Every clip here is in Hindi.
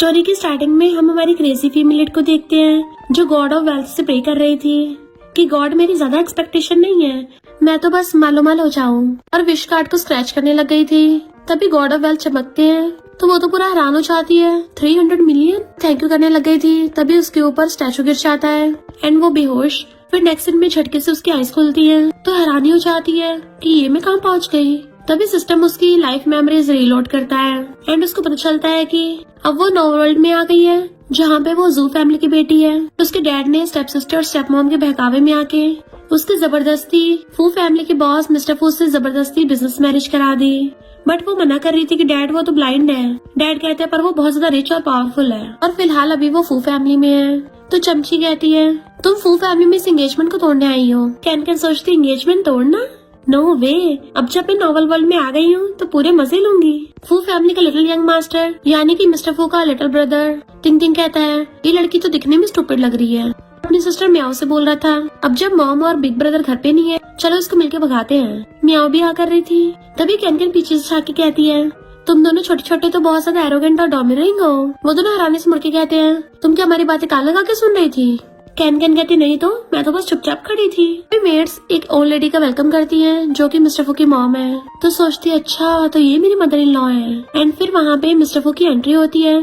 स्टोरी की स्टार्टिंग में हम हमारी क्रेजी फीमेल को देखते हैं जो गॉड ऑफ वेल्थ से प्रे कर रही थी कि गॉड मेरी ज्यादा एक्सपेक्टेशन नहीं है, मैं तो बस मालो माल हो जाऊं, और विश कार्ड को स्क्रैच करने लग गई थी। तभी गॉड ऑफ वेल्थ चमकते हैं तो वो तो पूरा हैरान हो जाती है। 300 मिलियन थैंक यू करने लग गई थी। तभी उसके ऊपर स्टैचू गिर जाता है एंड वो बेहोश। फिर नेक्स्ट सीन में झटके से उसकी आईज खुलती है तो हैरानी हो जाती है कि ये मैं कहाँ पहुँच गई। तभी सिस्टम उसकी लाइफ मेमोरीज रीलोड करता है एंड उसको पता चलता है कि अब वो नॉर्मल वर्ल्ड में आ गई है जहाँ पे वो जू फैमिली की बेटी है। उसके डैड ने स्टेप सिस्टर और स्टेप मॉम के बहकावे में आके उसकी जबरदस्ती फू फैमिली के बॉस मिस्टर फू से जबरदस्ती बिजनेस मैरिज करा दी। बट वो मना कर रही थी कि डैड वो तो ब्लाइंड है। डैड कहते हैं पर वो बहुत ज्यादा रिच और पावरफुल है और फिलहाल अभी वो फू फैमिली में है। तो चमची कहती है तुम फू फैमिली में इस एंगेजमेंट को तोड़ने आई हो। कैन सोचती एंगेजमेंट तोड़ना, नो वे, अब जब मैं नॉवल वर्ल्ड में आ गई हूँ तो पूरे मजे लूंगी। फू फैमिली का लिटिल यंग मास्टर यानी कि मिस्टर फू का लिटिल ब्रदर टिंग टिंग कहता है ये लड़की तो दिखने में स्टूपिड लग रही है। अपनी सिस्टर म्याओ से बोल रहा था अब जब मॉम और बिग ब्रदर घर पे नहीं है चलो इसको मिलके भगाते हैं। म्याओ भी आ कर रही थी। तभी कैन पीछे से झांक के कहती है तुम दोनों छोटे छोटे तो बहुत ज्यादा एरोगेंट और डोमिनेटिंग हो। वो दोनों हैरानी से मुड़ के कहते हैं तुम क्या हमारी बातें कान लगा के सुन रही थी। कैन कहती नहीं तो मैं तो बस चुपचाप खड़ी थी। मेड्स एक ओल्ड लेडी का वेलकम करती हैं जो कि मिस्टर फू की मॉम है। तो सोचती है अच्छा तो ये मेरी मदर इन लॉ है। एंड फिर वहाँ पे मिस्टर फू की एंट्री होती है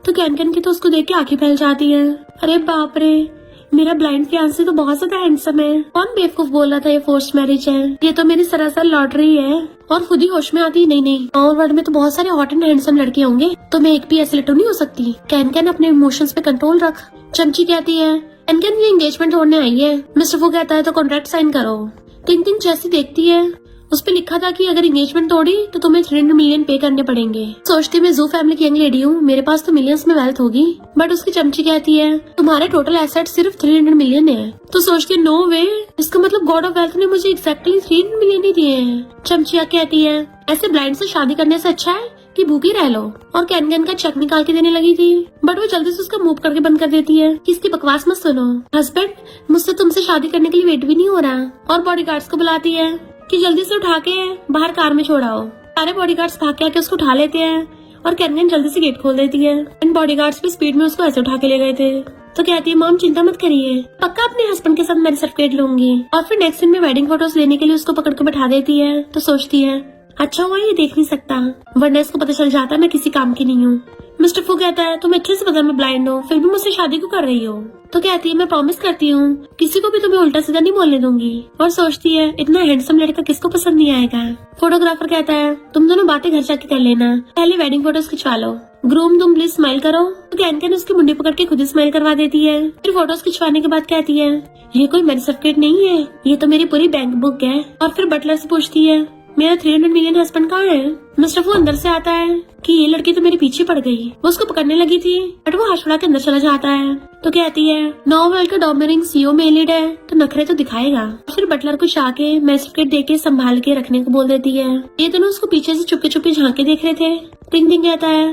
तो कैन की तो उसको देख के आंखें फैल जाती है। अरे बाप रे, मेरा ब्लाइंड फियांसे तो बहुत ज्यादा हैंडसम है। कौन बेवकूफ बोल रहा था ये फोर्स्ड मैरिज है, ये तो मेरी सरासर लॉटरी है। और खुद ही होश में आती नहीं और वर्ल्ड में तो बहुत सारे हॉट एंड हैंडसम लड़के होंगे तो मैं एक भी ऐसे लटू नहीं हो सकती। कैन अपने इमोशंस पे कंट्रोल रख। चमची कहती है कैन ये एंगेजमेंट होने आई है। मिस्टर फू कहता है तो कॉन्ट्रैक्ट साइन करो। टिंग टिंग जैसी देखती है उस पे लिखा था कि अगर एंगेजमेंट तोड़ी तो तुम्हें 300 मिलियन पे करने पड़ेंगे। सोचती मैं जू फैमिली की यंग लेडी हूँ, मेरे पास तो मिलियंस में वेल्थ होगी। बट उसकी चमची कहती है तुम्हारे टोटल एसेट सिर्फ 300 मिलियन है। तो सोचती नो वे, इसका मतलब गॉड ऑफ वेल्थ ने मुझे एक्जैक्टली 300 मिलियन ही दिए हैं। चमचिया कहती है ऐसे ब्लाइंड से शादी करने से अच्छा है कि भूखी रह लो। और कैन का चेक निकाल के देने लगी थी बट वो जल्दी से उसका मूव करके बंद कर देती है कि इसकी बकवास मत सुनो। हस्बैंड मुझसे तुमसे शादी करने के लिए वेट भी नहीं हो रहा। और बॉडीगार्ड्स को बुलाती है कि जल्दी से उठा के बाहर कार में छोड़ाओ। सारे बॉडीगार्ड्स भाग के आके उसको उठा लेते हैं और कैन जल्दी से गेट खोल देती है। इन बॉडीगार्ड्स भी स्पीड में उसको ऐसे उठा के ले गए थे। तो कहती है मॉम चिंता मत करिए, पक्का अपने हस्बैंड के साथ मैरिज सर्टिफिकेट लूंगी। और फिर नेक्स्ट दिन में वेडिंग फोटोज लेने के लिए उसको पकड़ के बैठा देती है। तो सोचती है अच्छा हुआ ये देख नहीं सकता वरना इसको पता चल जाता मैं किसी काम की नहीं हूँ। मिस्टर फू कहता है तुम्हें अच्छे से पता मैं ब्लाइंड हूँ फिर भी मुझसे शादी क्यों कर रही हो। तो कहती है मैं प्रॉमिस करती हूँ किसी को भी तुम्हें उल्टा सीधा नहीं बोलने दूंगी। और सोचती है इतना हैंडसम लड़का किसको पसंद नहीं आएगा। फोटोग्राफर कहता है तुम दोनों बातें घर जाके कर लेना, पहले वेडिंग फोटोज खिंचवा लो। ग्रूम तुम प्लीज स्माइल करो। तो कैन उसकी मुंडी पकड़ के खुद ही स्माइल करवा देती है। फिर फोटोज खिंचवाने के बाद कहती है ये कोई मैरिज सर्टिफिकेट नहीं है, ये तो मेरी पूरी बैंक बुक है। और फिर बटलर से पूछती है मेरा 300 मिलियन हस्बैंड कहाँ है। मिस्टर फू अंदर से आता है कि ये लड़की तो मेरे पीछे पड़ गई। वो उसको पकड़ने लगी थी बट वो हाथ छुड़ा के अंदर चला जाता है। तो कहती है नॉवल का डोमिनिंग सीओ में लीड है तो नखरे तो दिखाएगा। फिर बटलर को जाके मैस्टिकेट देके संभाल के रखने को बोल देती है। ये दोनों उसको पीछे से चुपके चुपके झांके देख रहे थे। टिंग टिंग कहता है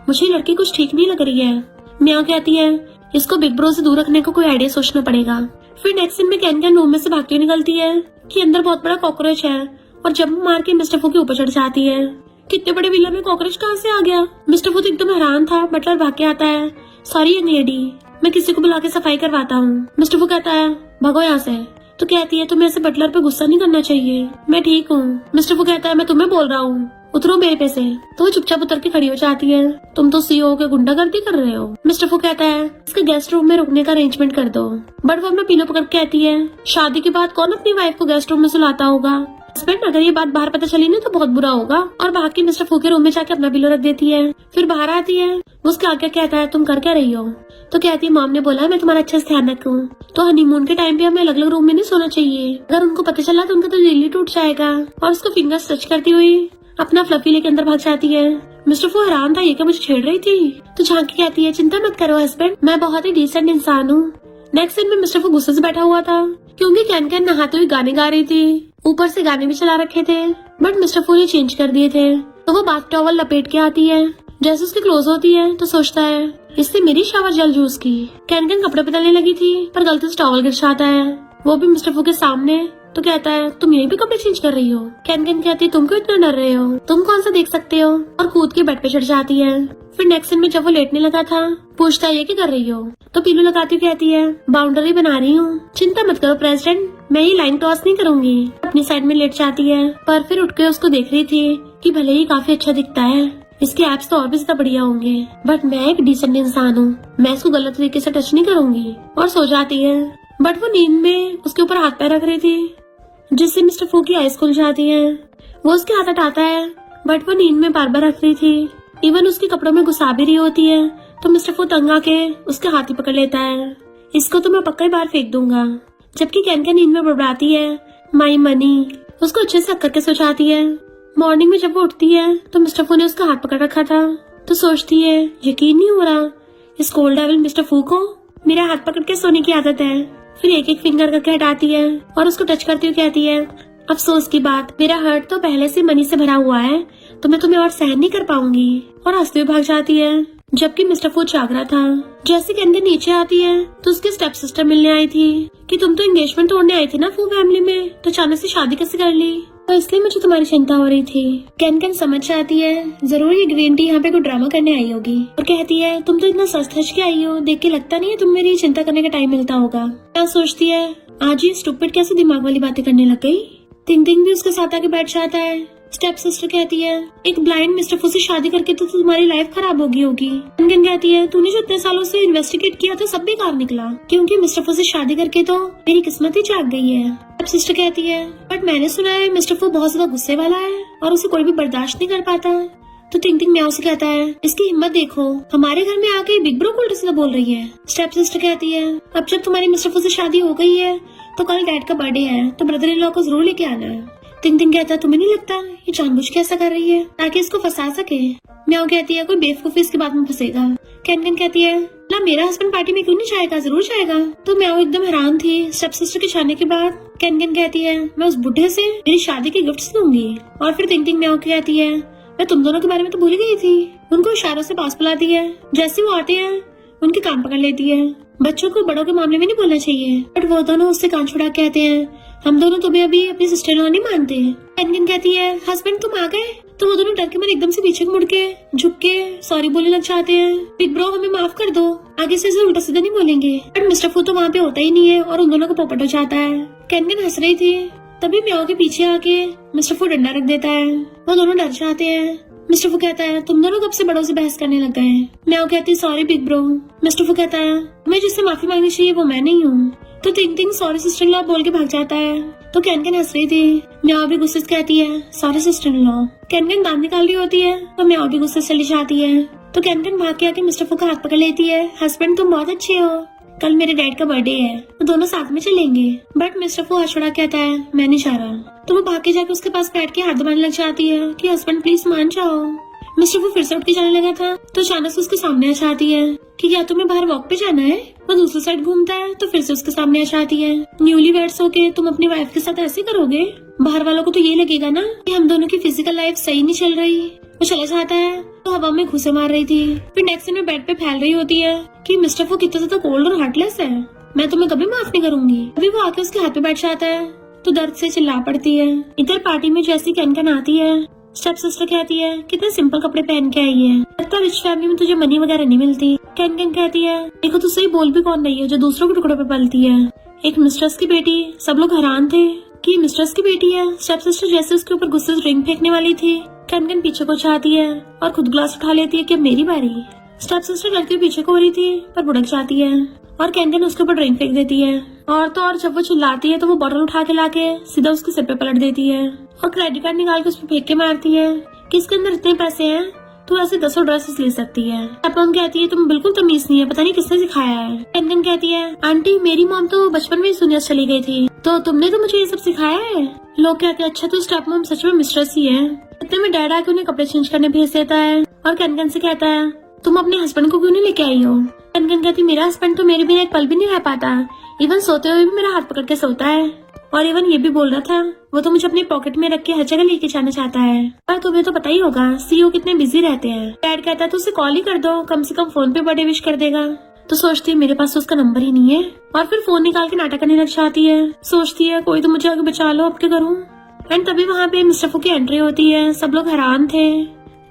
मुझे लड़की कुछ ठीक नहीं लग रही है। म्याओ कहती है इसको बिग ब्रो से दूर रखने को कोई आइडिया सोचना पड़ेगा। फिर नेक्स्ट सीन में कैन रूम में से भागती निकलती है कि अंदर बहुत बड़ा कॉकरोच है और जब मार के मिस्टर फू के ऊपर चढ़ जाती है। कितने बड़े विला में कॉकरोच कहाँ से आ गया। मिस्टर फू तो एकदम हैरान था। बटलर भाग के आता है सॉरी यंग लेडी, मैं किसी को बुला के सफाई करवाता हूँ। मिस्टर फू कहता है भगो यहाँ से। तो कहती है तुम्हें ऐसे बटलर पे गुस्सा नहीं करना चाहिए, मैं ठीक हूँ। मिस्टर फू कहता है मैं तुम्हें बोल रहा हूँ उतरो मेरे पे से। तो वो चुपचाप उतर के खड़ी हो जाती है। तुम तो सीईओ के गुंडागर्दी कर रहे हो। मिस्टर फू कहता है इसके गेस्ट रूम में रुकने का अरेंजमेंट कर दो। बट वो अपना पीलो पकड़ के कहती है शादी के बाद कौन अपनी वाइफ को गेस्ट रूम में सुलाता होगा। हस्बैंड अगर ये बात बाहर पता चली ना तो बहुत बुरा होगा। और भाग के मिस्टर फू के रूम में जाके अपना पिलो रख देती है। फिर बाहर आती है उसके आगे कहता है तुम कर क्या रही हो। तो कहती है मॉम ने बोला मैं तुम्हारा अच्छे से ध्यान रखूं। तो हनीमून के टाइम पे हमें अलग अलग रूम में नहीं सोना चाहिए, अगर उनको पता चला तो उनका तो दिल ही टूट जाएगा। और उसको फिंगर्स टच करती हुई अपना फ्लफी लेके अंदर भाग जाती है। मिस्टर फू हैरान था ये क्या मुझे छेड़ रही थी। तो झांकी कहती है चिंता मत करो हस्बैंड, मैं बहुत ही डिसेंट इंसान हूँ। नेक्स्ट सीन में मिस्टर फू गुस्से से बैठा हुआ था क्योंकि कैन नहाते हुए गाने गा रही थी, ऊपर से गाने भी चला रखे थे बट मिस्टर फू ने चेंज कर दिए थे। तो वो बाथ टॉवल लपेट के आती है। जैसे उसकी क्लोज होती है तो सोचता है इससे मेरी शावर जल जूस की। कैन कपड़े बदलने लगी थी पर गलती से टॉवल गिर जाता है, वो भी मिस्टर फू के सामने। तो कहता है तुम यहीं पे कपड़े चेंज कर रही हो। कैन कहती है तुम क्यों इतना डर रहे हो, तुम कौन सा देख सकते हो, और कूद के बेड पे चढ़ जाती है। फिर नेक्स्ट सीन में जब वो लेटने लगा था पूछता है ये क्या कर रही हो, तो पीलू लगाती हुई कहती है बाउंड्री बना रही हूँ, चिंता मत करो प्रेसिडेंट, मैं ये लाइन क्रॉस नहीं करूंगी। अपनी साइड में लेट जाती है, पर फिर उठ के उसको देख रही थी कि भले ही काफी अच्छा दिखता है, इसके एप्स तो और भी ज्यादा बढ़िया होंगे, बट मैं एक डिसेंट इंसान हूँ, मैं इसको गलत तरीके से टच नहीं करूंगी, और सो जाती है। बट वो नींद में उसके ऊपर हाथ पैर रख रही थी, जिससे मिस्टर फू की आईज खुल जाती है। वो उसके हाथ हटाता है, बट वो नींद में बार बार रख रही थी, इवन उसके कपड़ों में घुसा भी रही होती है, तो मिस्टर फू तंग आके उसके हाथ ही पकड़ लेता है, इसको तो मैं पक्का ही बाहर फेंक दूंगा। जबकि कैन नींद में बड़बड़ाती है माई मनी, उसको अच्छे से हक करके सो जाती है। मॉर्निंग में जब वो उठती है तो मिस्टर फू ने उसका हाथ पकड़ रखा था, तो सोचती है यकीन नहीं हो रहा, इस कोल्ड डेविल मिस्टर फू को मेरा हाथ पकड़ के सोने की आदत है। फिर एक एक फिंगर करके हटाती है और उसको टच करती हुई कहती है अफसोस की बात, मेरा हर्ट तो पहले से मनी से भरा हुआ है, तो मैं तुम्हें और सहन नहीं कर पाऊंगी, और हंसते हुए भाग जाती है। जबकि मिस्टर फू जाग रहा था। जैसे कैन नीचे आती है तो उसकी स्टेप सिस्टर मिलने आई थी कि तुम तो एंगेजमेंट तोड़ने आई थी ना फू फैमिली में, तो अचानक से शादी कैसे कर ली, तो इसलिए मुझे तुम्हारी चिंता हो रही थी। कैन समझ जाती है जरूर ये ग्रीन टी यहाँ पे कोई ड्रामा करने आई होगी, और कहती है तुम तो इतना सच धज के आई हो, देख के लगता नहीं है तुम मेरी चिंता करने का टाइम मिलता होगा। क्या सोचती है आज ये स्टूपिड कैसे दिमाग वाली बातें करने लग गई। तिंग भी उसके साथ आके बैठ जाता है। स्टेप सिस्टर कहती है एक ब्लाइंड मिस्टर फू से शादी करके तो तुम्हारी लाइफ खराब होगी होगी। कैन कहती है तूने जो इतने सालों से इन्वेस्टिगेट किया था सब बेकार निकला, क्योंकि मिस्टर फू से शादी करके तो मेरी किस्मत ही जाग गई है। स्टेप सिस्टर कहती है बट मैंने सुना है मिस्टर फू बहुत ज्यादा गुस्से वाला है और उसे कोई भी बर्दाश्त नहीं कर पाता। तो टिंग म्याऊ से कहता है इसकी हिम्मत देखो, हमारे घर में आके बिग ब्रो को उल्टा सीधा बोल रही है। स्टेप सिस्टर कहती है अब जब तुम्हारी मिस्टर फू से शादी हो गई है तो कल डैड का बर्थडे है, तो ब्रदर इन लॉ को जरूर लेके आना है। टिंग कहता है तुम्हें नहीं लगता ये जानबूझ के ऐसा कर रही है ताकि इसको फंसा सके। म्याऊ कहती है कोई बेवकूफी इसकी बात में फंसेगा। कैन कहती है ना मेरा हस्बैंड पार्टी में क्यों नहीं जाएगा, जरूर जाएगा। तो म्याऊ एकदम हैरान थी स्टेप सिस्टर के जाने के बाद। कैन कहती है मैं उस बुढ़े से मेरी शादी के गिफ्ट्स दूंगी। और फिर टिंग म्याऊ कहती है मैं तुम दोनों के बारे में तो भूल गई थी। उनको इशारों से पास बुलाती है, जैसे वो आते हैं उनके कान पकड़ लेती है। बच्चों को बड़ों के मामले में नहीं बोलना चाहिए, बट वो दोनों उससे कान छुड़ा के कहते हैं हम दोनों तुम्हें अभी अपनी सिस्टर इन लॉ नहीं मानते। कैन कहती है हस्बैंड तुम आ गए, तो वो दोनों डर के मारे एकदम से पीछे मुड़ के झुक के सॉरी बोलने लग जाते हैं। बिग ब्रो हमें माफ कर दो, आगे से इसे उल्टा सीधा नहीं बोलेंगे। बट मिस्टर फू तो वहाँ पे होता ही नहीं है और उन दोनों को पोपट हो जाता है। कैन हंस रही थी, तभी म्याऊ के पीछे आके मिस्टर फू डंडा रख देता है। वो दोनों डर जाते हैं। मिस्टर फू कहता है तुम दोनों कब से बड़ों से बहस करने लग गए हैं। म्याऊ कहती है सॉरी बिग ब्रो। मिस्टर फू कहता है मैं जिससे माफी मांगनी चाहिए वो मैं नहीं हूँ। तो टिंग सॉरी सिस्टर इन लॉ बोल के भाग जाता है। तो कैन हंस रही थी। म्याऊ भी गुस्से से कहती है sorry sister in law. Can दांत निकाल रही होती है तो म्याऊ भी गुस्से से चली जाती है। तो कैन भाग के आके मिस्टर फू का हाथ पकड़ लेती है। हस्बैंड तुम बहुत अच्छे हो, कल मेरे डैड का बर्थडे है, तो दोनों साथ में चलेंगे। बट मिस्टर फू हाथ छुड़ा कहता है मैं नहीं जा रहा। तो वो भाग के जाके उसके पास बैठ के हाथ दबाने लग जाती है कि हस्बैंड प्लीज मान जाओ। मिस्टर फू फिर से उठ के जाने लगा था तो अचानक से उसके सामने आ जाती है कि क्या तुम्हें बाहर वॉक पे जाना है। वो दूसरी साइड घूमता है तो फिर से उसके सामने आ जाती है। न्यूली वेड्स होके तुम अपनी वाइफ के साथ ऐसे करोगे, बाहर वालों को तो ये लगेगा ना कि हम दोनों की फिजिकल लाइफ सही नहीं चल रही। वो चला जाता है तो हवा में घुसे मार रही थी। फिर नेक्स्ट में बेड पे फैल रही होती है कि मिस्टर फू कितना ज्यादा कोल्ड और हार्टलेस है, मैं तुम्हें कभी माफ नहीं करूंगी। अभी वो आके उसके हाथ पे बैठ जाता है तो दर्द से चिल्ला पड़ती है। इधर पार्टी में जैसी कैन आती है, स्टेप सिस्टर कहती है कितने सिंपल कपड़े पहन के आई है, लगता रिच फैमिली में तुझे मनी वगैरह नहीं मिलती। कैन कहती है देखो तो सही बोल भी कौन रही है जो दूसरों के टुकड़ों पे पलती है। एक मिस्ट्रेस की बेटी। सब लोग हैरान थे कि मिस्ट्रेस की बेटी है। स्टेप सिस्टर जैसे उसके ऊपर गुस्से से ड्रिंक फेंकने वाली थी, कैन पीछे को चाहती है और खुद ग्लास उठा लेती है कि अब मेरी बारी। स्टेप सिस्टर डरती हुई पीछे को हो रही थी पर भुड़क जाती है और कैन उसके ऊपर ड्रिंक फेंक देती है। और तो और जब वो चिल्लाती है तो वो बॉटल उठा के लाके सीधा उसके सिर पे पलट देती है और क्रेडिट कार्ड निकाल के उस पर फेंक के मारती है कि इसके अंदर इतने पैसे हैं तू ऐसे 10 ड्रेसेस ले सकती है। अपॉन कहती है तुम बिल्कुल तमीज नहीं है, पता नहीं किसने सिखाया है। कैन कहती है आंटी मेरी मॉम तो बचपन में ही सुनिया चली गई थी, तो तुमने तो मुझे ये सब सिखाया है। लोग कहते हैं अच्छा तो स्टेप मॉम सच में मिस्ट्रेस ही है। इतने में डैड आके उन्हें कपड़े चेंज करने भेज देता है और कैन से कहता है तुम अपने हस्बैंड को क्यों नहीं लेके आई हो। कैन कहती मेरा हस्बैंड तो मेरे बिना एक पल भी नहीं रह पाता, इवन सोते हुए भी मेरा हाथ पकड़ के सोता है, और इवन ये भी बोल रहा था वो तो मुझे अपने पॉकेट में रख के हर जगह लेके जाना चाहता है। पर तुम्हें तो पता ही होगा सीईओ कितने बिजी रहते हैं। डैड कहता है तो उसे कॉल ही कर दो, कम से कम फोन पे बर्थडे विश कर देगा। तो सोचती है मेरे पास तो उसका नंबर ही नहीं है, और फिर फोन निकाल के नाटक करने लग जाती है। सोचती है कोई तो मुझे आगे बचा लो, अब क्या करूँ। एंड तभी वहाँ पे मिस्टर फू की एंट्री होती है। सब लोग हैरान थे।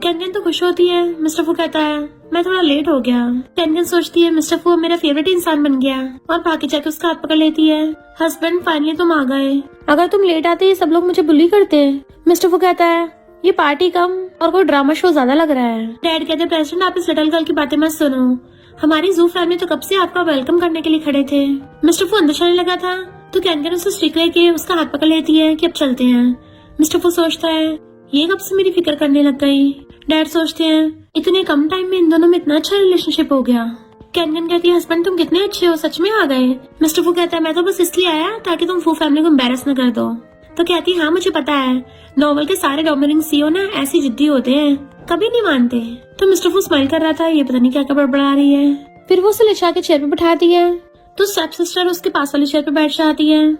कैनकन तो खुश होती है। मिस्टर फू कहता है मैं थोड़ा लेट हो गया। कैनकन सोचती है मिस्टर फू मेरा फेवरेट इंसान बन गया, और भागे जाके उसका हाथ पकड़ लेती है। हस्बैंड फाइनली तुम आ गए, अगर तुम लेट आते सब लोग मुझे बुली करते। मिस्टर फू कहता है ये पार्टी कम और कोई ड्रामा शो ज्यादा लग रहा है। डैड कहते हैं प्रेसिडेंट आप इस लिटिल गर्ल की बातें मत सुनो, हमारी जू फैमिली तो कब से आपका वेलकम करने के लिए खड़े थे। मिस्टर फू अंदर चलने लगा था तो कैनकन उसे स्टिक लेके उसका हाथ पकड़ लेती है कि अब चलते हैं। मिस्टर फू सोचता है ये कब से मेरी फिक्र करने लग गई। डैड सोचते हैं इतने कम टाइम में इन दोनों में इतना अच्छा रिलेशनशिप हो गया। कैनकन कहती है हस्बैंड तुम कितने अच्छे हो, सच में आ गए। मिस्टर फू कहता है मैं तो बस इसलिए आया ताकि तुम फू फैमिली को एम्बैरस न कर दो। तो कहती है हाँ मुझे पता है, नॉवल के सारे डोमिनिक सीईओ ना ऐसी जिद्दी होते हैं, कभी नहीं मानते। तो मिस्टर फू स्माइल कर रहा था, ये पता नहीं क्या बड़बड़ा रही है। फिर वो उसे ले जाके चेयर पे बैठाती है तो स्टेप सिस्टर उसके पास वाली चेयर पे बैठ जाती है।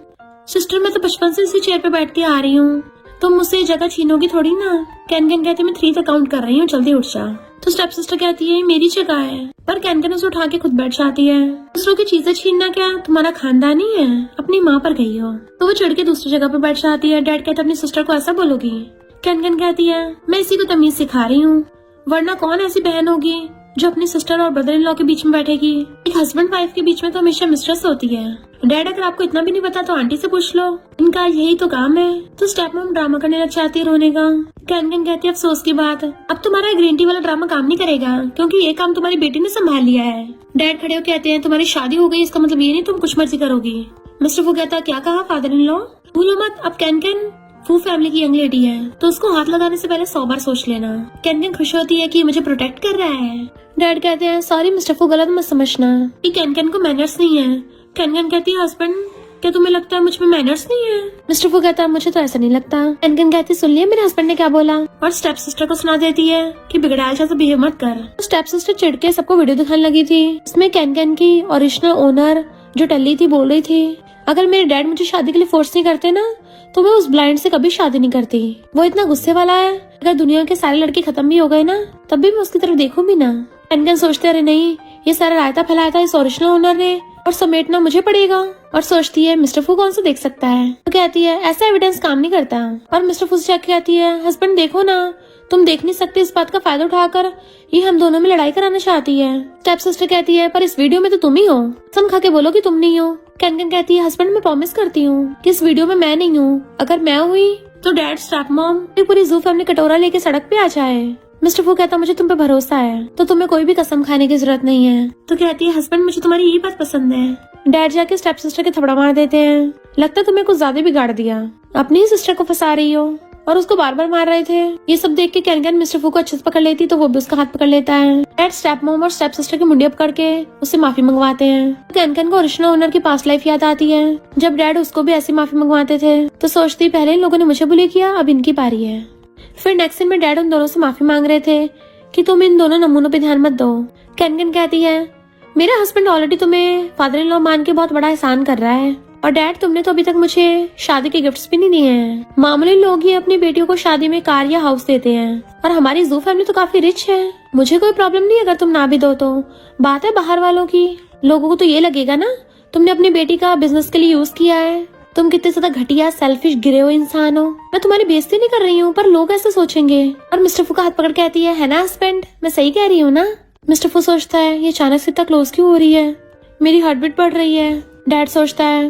सिस्टर मैं तो बचपन से इसी चेयर पे बैठती आ रही हूँ, तुम मुझसे जगह छीनोगी थोड़ी ना। कैनकन कहती मैं 3 तक काउंट कर रही हूँ, जल्दी उठ जा। तो स्टेप सिस्टर कहती है मेरी जगह है, पर कैनकन उसे उठा के खुद बैठ जाती है। दूसरों की चीजें छीनना क्या तुम्हारा खानदान ही है, अपनी माँ पर गई हो। तो वो चढ़ के दूसरी जगह पे बैठ जाती है। डैड कहता अपनी सिस्टर को ऐसा बोलोगी। कैनकन कहती है मैं इसी को तमीज सिखा रही हूँ, वरना कौन ऐसी बहन होगी जो अपनी सिस्टर और ब्रदर इन लॉ के बीच में बैठेगी। एक हस्बैंड वाइफ के बीच में तो हमेशा मिस्ट्रेस होती है। डैड अगर आपको इतना भी नहीं पता तो आंटी से पूछ लो, इनका यही तो काम है। तो स्टेप मॉम ड्रामा करने लग जाती है, रोने का। कैनकन कहती है अफसोस की बात, अब तुम्हारा ग्रीन टी वाला ड्रामा काम नहीं करेगा क्योंकि ये काम तुम्हारी बेटी ने संभाल लिया है। डैड खड़े होकर कहते हैं तुम्हारी शादी हो गई इसका मतलब ये नहीं तुम कुछ मर्जी करोगी। मिस्टर फू कहता क्या कहा फादर इन लॉ, भूलो मत अब कैनकन फू फैमिली की यंग लेडी है तो उसको हाथ लगाने से पहले 100 बार सोच लेना। कैनकन खुश होती है कि मुझे प्रोटेक्ट कर रहा है। डैड कहते हैं सॉरी मिस्टर फू गलत मत समझना, कि कैनकन को मैनर्स नहीं है। कैनकन कहती है हस्बैंड क्या तुम्हें लगता है मुझ में मैनर्स नहीं है। मिस्टर फू कहता है मुझे तो ऐसा नहीं लगता। कैनकन कहती सुन लिया मेरे हस्बैंड ने क्या बोला, और स्टेप सिस्टर को सुना देती है कि बिगड़ाल जैसा बिहेव मत कर। स्टेप सिस्टर चिढ़ के सबको वीडियो दिखाने लगी थी। इसमें कैनकन की ओरिजिनल ओनर जो टल्ली थी बोल रही थी अगर मेरे डैड मुझे शादी के लिए फोर्स नहीं करते ना तो मैं उस ब्लाइंड से कभी शादी नहीं करती। वो इतना गुस्से वाला है, अगर दुनिया के सारे लड़के खत्म भी हो गए ना तब भी मैं उसकी तरफ देखूं भी ना। कैनकन सोचते अरे नहीं ये सारा रायता फैलाया था इस ओरिजिनल ओनर ने और समेटना मुझे पड़ेगा। और सोचती है मिस्टर फू कौन सा देख सकता है। तो कहती है ऐसा एविडेंस काम नहीं करता। और मिस्टर फू से कहती है हस्बैंड देखो ना तुम देख नहीं सकते, इस बात का फायदा उठाकर ये हम दोनों में लड़ाई कराना चाहती है। स्टेप सिस्टर कहती है पर इस वीडियो में तो तुम ही हो, कसम खा के बोलो कि तुम नहीं हो। कैनकन कहती है हस्बैंड मैं प्रॉमिस करती हूँ कि इस वीडियो में मैं नहीं हूँ, अगर मैं हुई तो डैड स्टेप मॉम पूरी जू फैमिली कटोरा लेके सड़क पे आ जाए। मिस्टर फू कहता मुझे तुम पे भरोसा है तो तुम्हें कोई भी कसम खाने की जरूरत नहीं है। तो कहती है हस्बैंड मुझे तुम्हारी यही बात पसंद है। डैड जाके स्टेप सिस्टर के थपड़ा मार देते हैं, लगता तुम्हें कुछ ज्यादा बिगाड़ दिया, अपनी ही सिस्टर को फंसा रही हो, और उसको बार बार मार रहे थे। ये सब देख के कैनकन मिस्टर फू को अच्छे से पकड़ लेती तो वो भी उसका हाथ पकड़ लेता है। डैड स्टेप मॉम और स्टेप सिस्टर की मुंडिया पकड़ के उससे माफी मंगवाते हैं। कैनकन को ओरिजिनल ओनर की पास्ट लाइफ याद आती है जब डैड उसको भी ऐसी माफी मंगवाते थे। तो सोचती पहले इन लोगों ने मुझे बुली किया अब इनकी पारी है। फिर नेक्स्ट सीन में डैड उन दोनों से माफी मांग रहे थे कि तुम इन दोनों नमूनों पे ध्यान मत दो। कैनकन कहती है मेरा हस्बैंड ऑलरेडी तुम्हें फादर इन लॉ मान के बहुत बड़ा एहसान कर रहा है, और डैड तुमने तो अभी तक मुझे शादी के गिफ्ट्स भी नहीं दिए हैं। मामूली लोग ही अपनी बेटियों को शादी में कार या हाउस देते हैं, और हमारी जू फैमिली तो काफी रिच है, मुझे कोई प्रॉब्लम नहीं अगर तुम ना भी दो तो। बात है बाहर वालों की, लोगों को तो ये लगेगा ना तुमने अपनी बेटी का बिजनेस के लिए यूज किया है, तुम कितने ज्यादा घटिया सेल्फिश गिरे हो इंसान हो। मैं तुम्हारी बेइज्जती नहीं कर रही हूँ पर लोग ऐसे सोचेंगे। और मिस्टर फू का हाथ पकड़ कहती है ना हस्बैंड मैं सही कह रही हूँ ना। मिस्टर फू सोचता है ये अचानक से इतना क्लोज क्यों हो रही है, मेरी हार्ट बीट बढ़ रही है। डैड सोचता है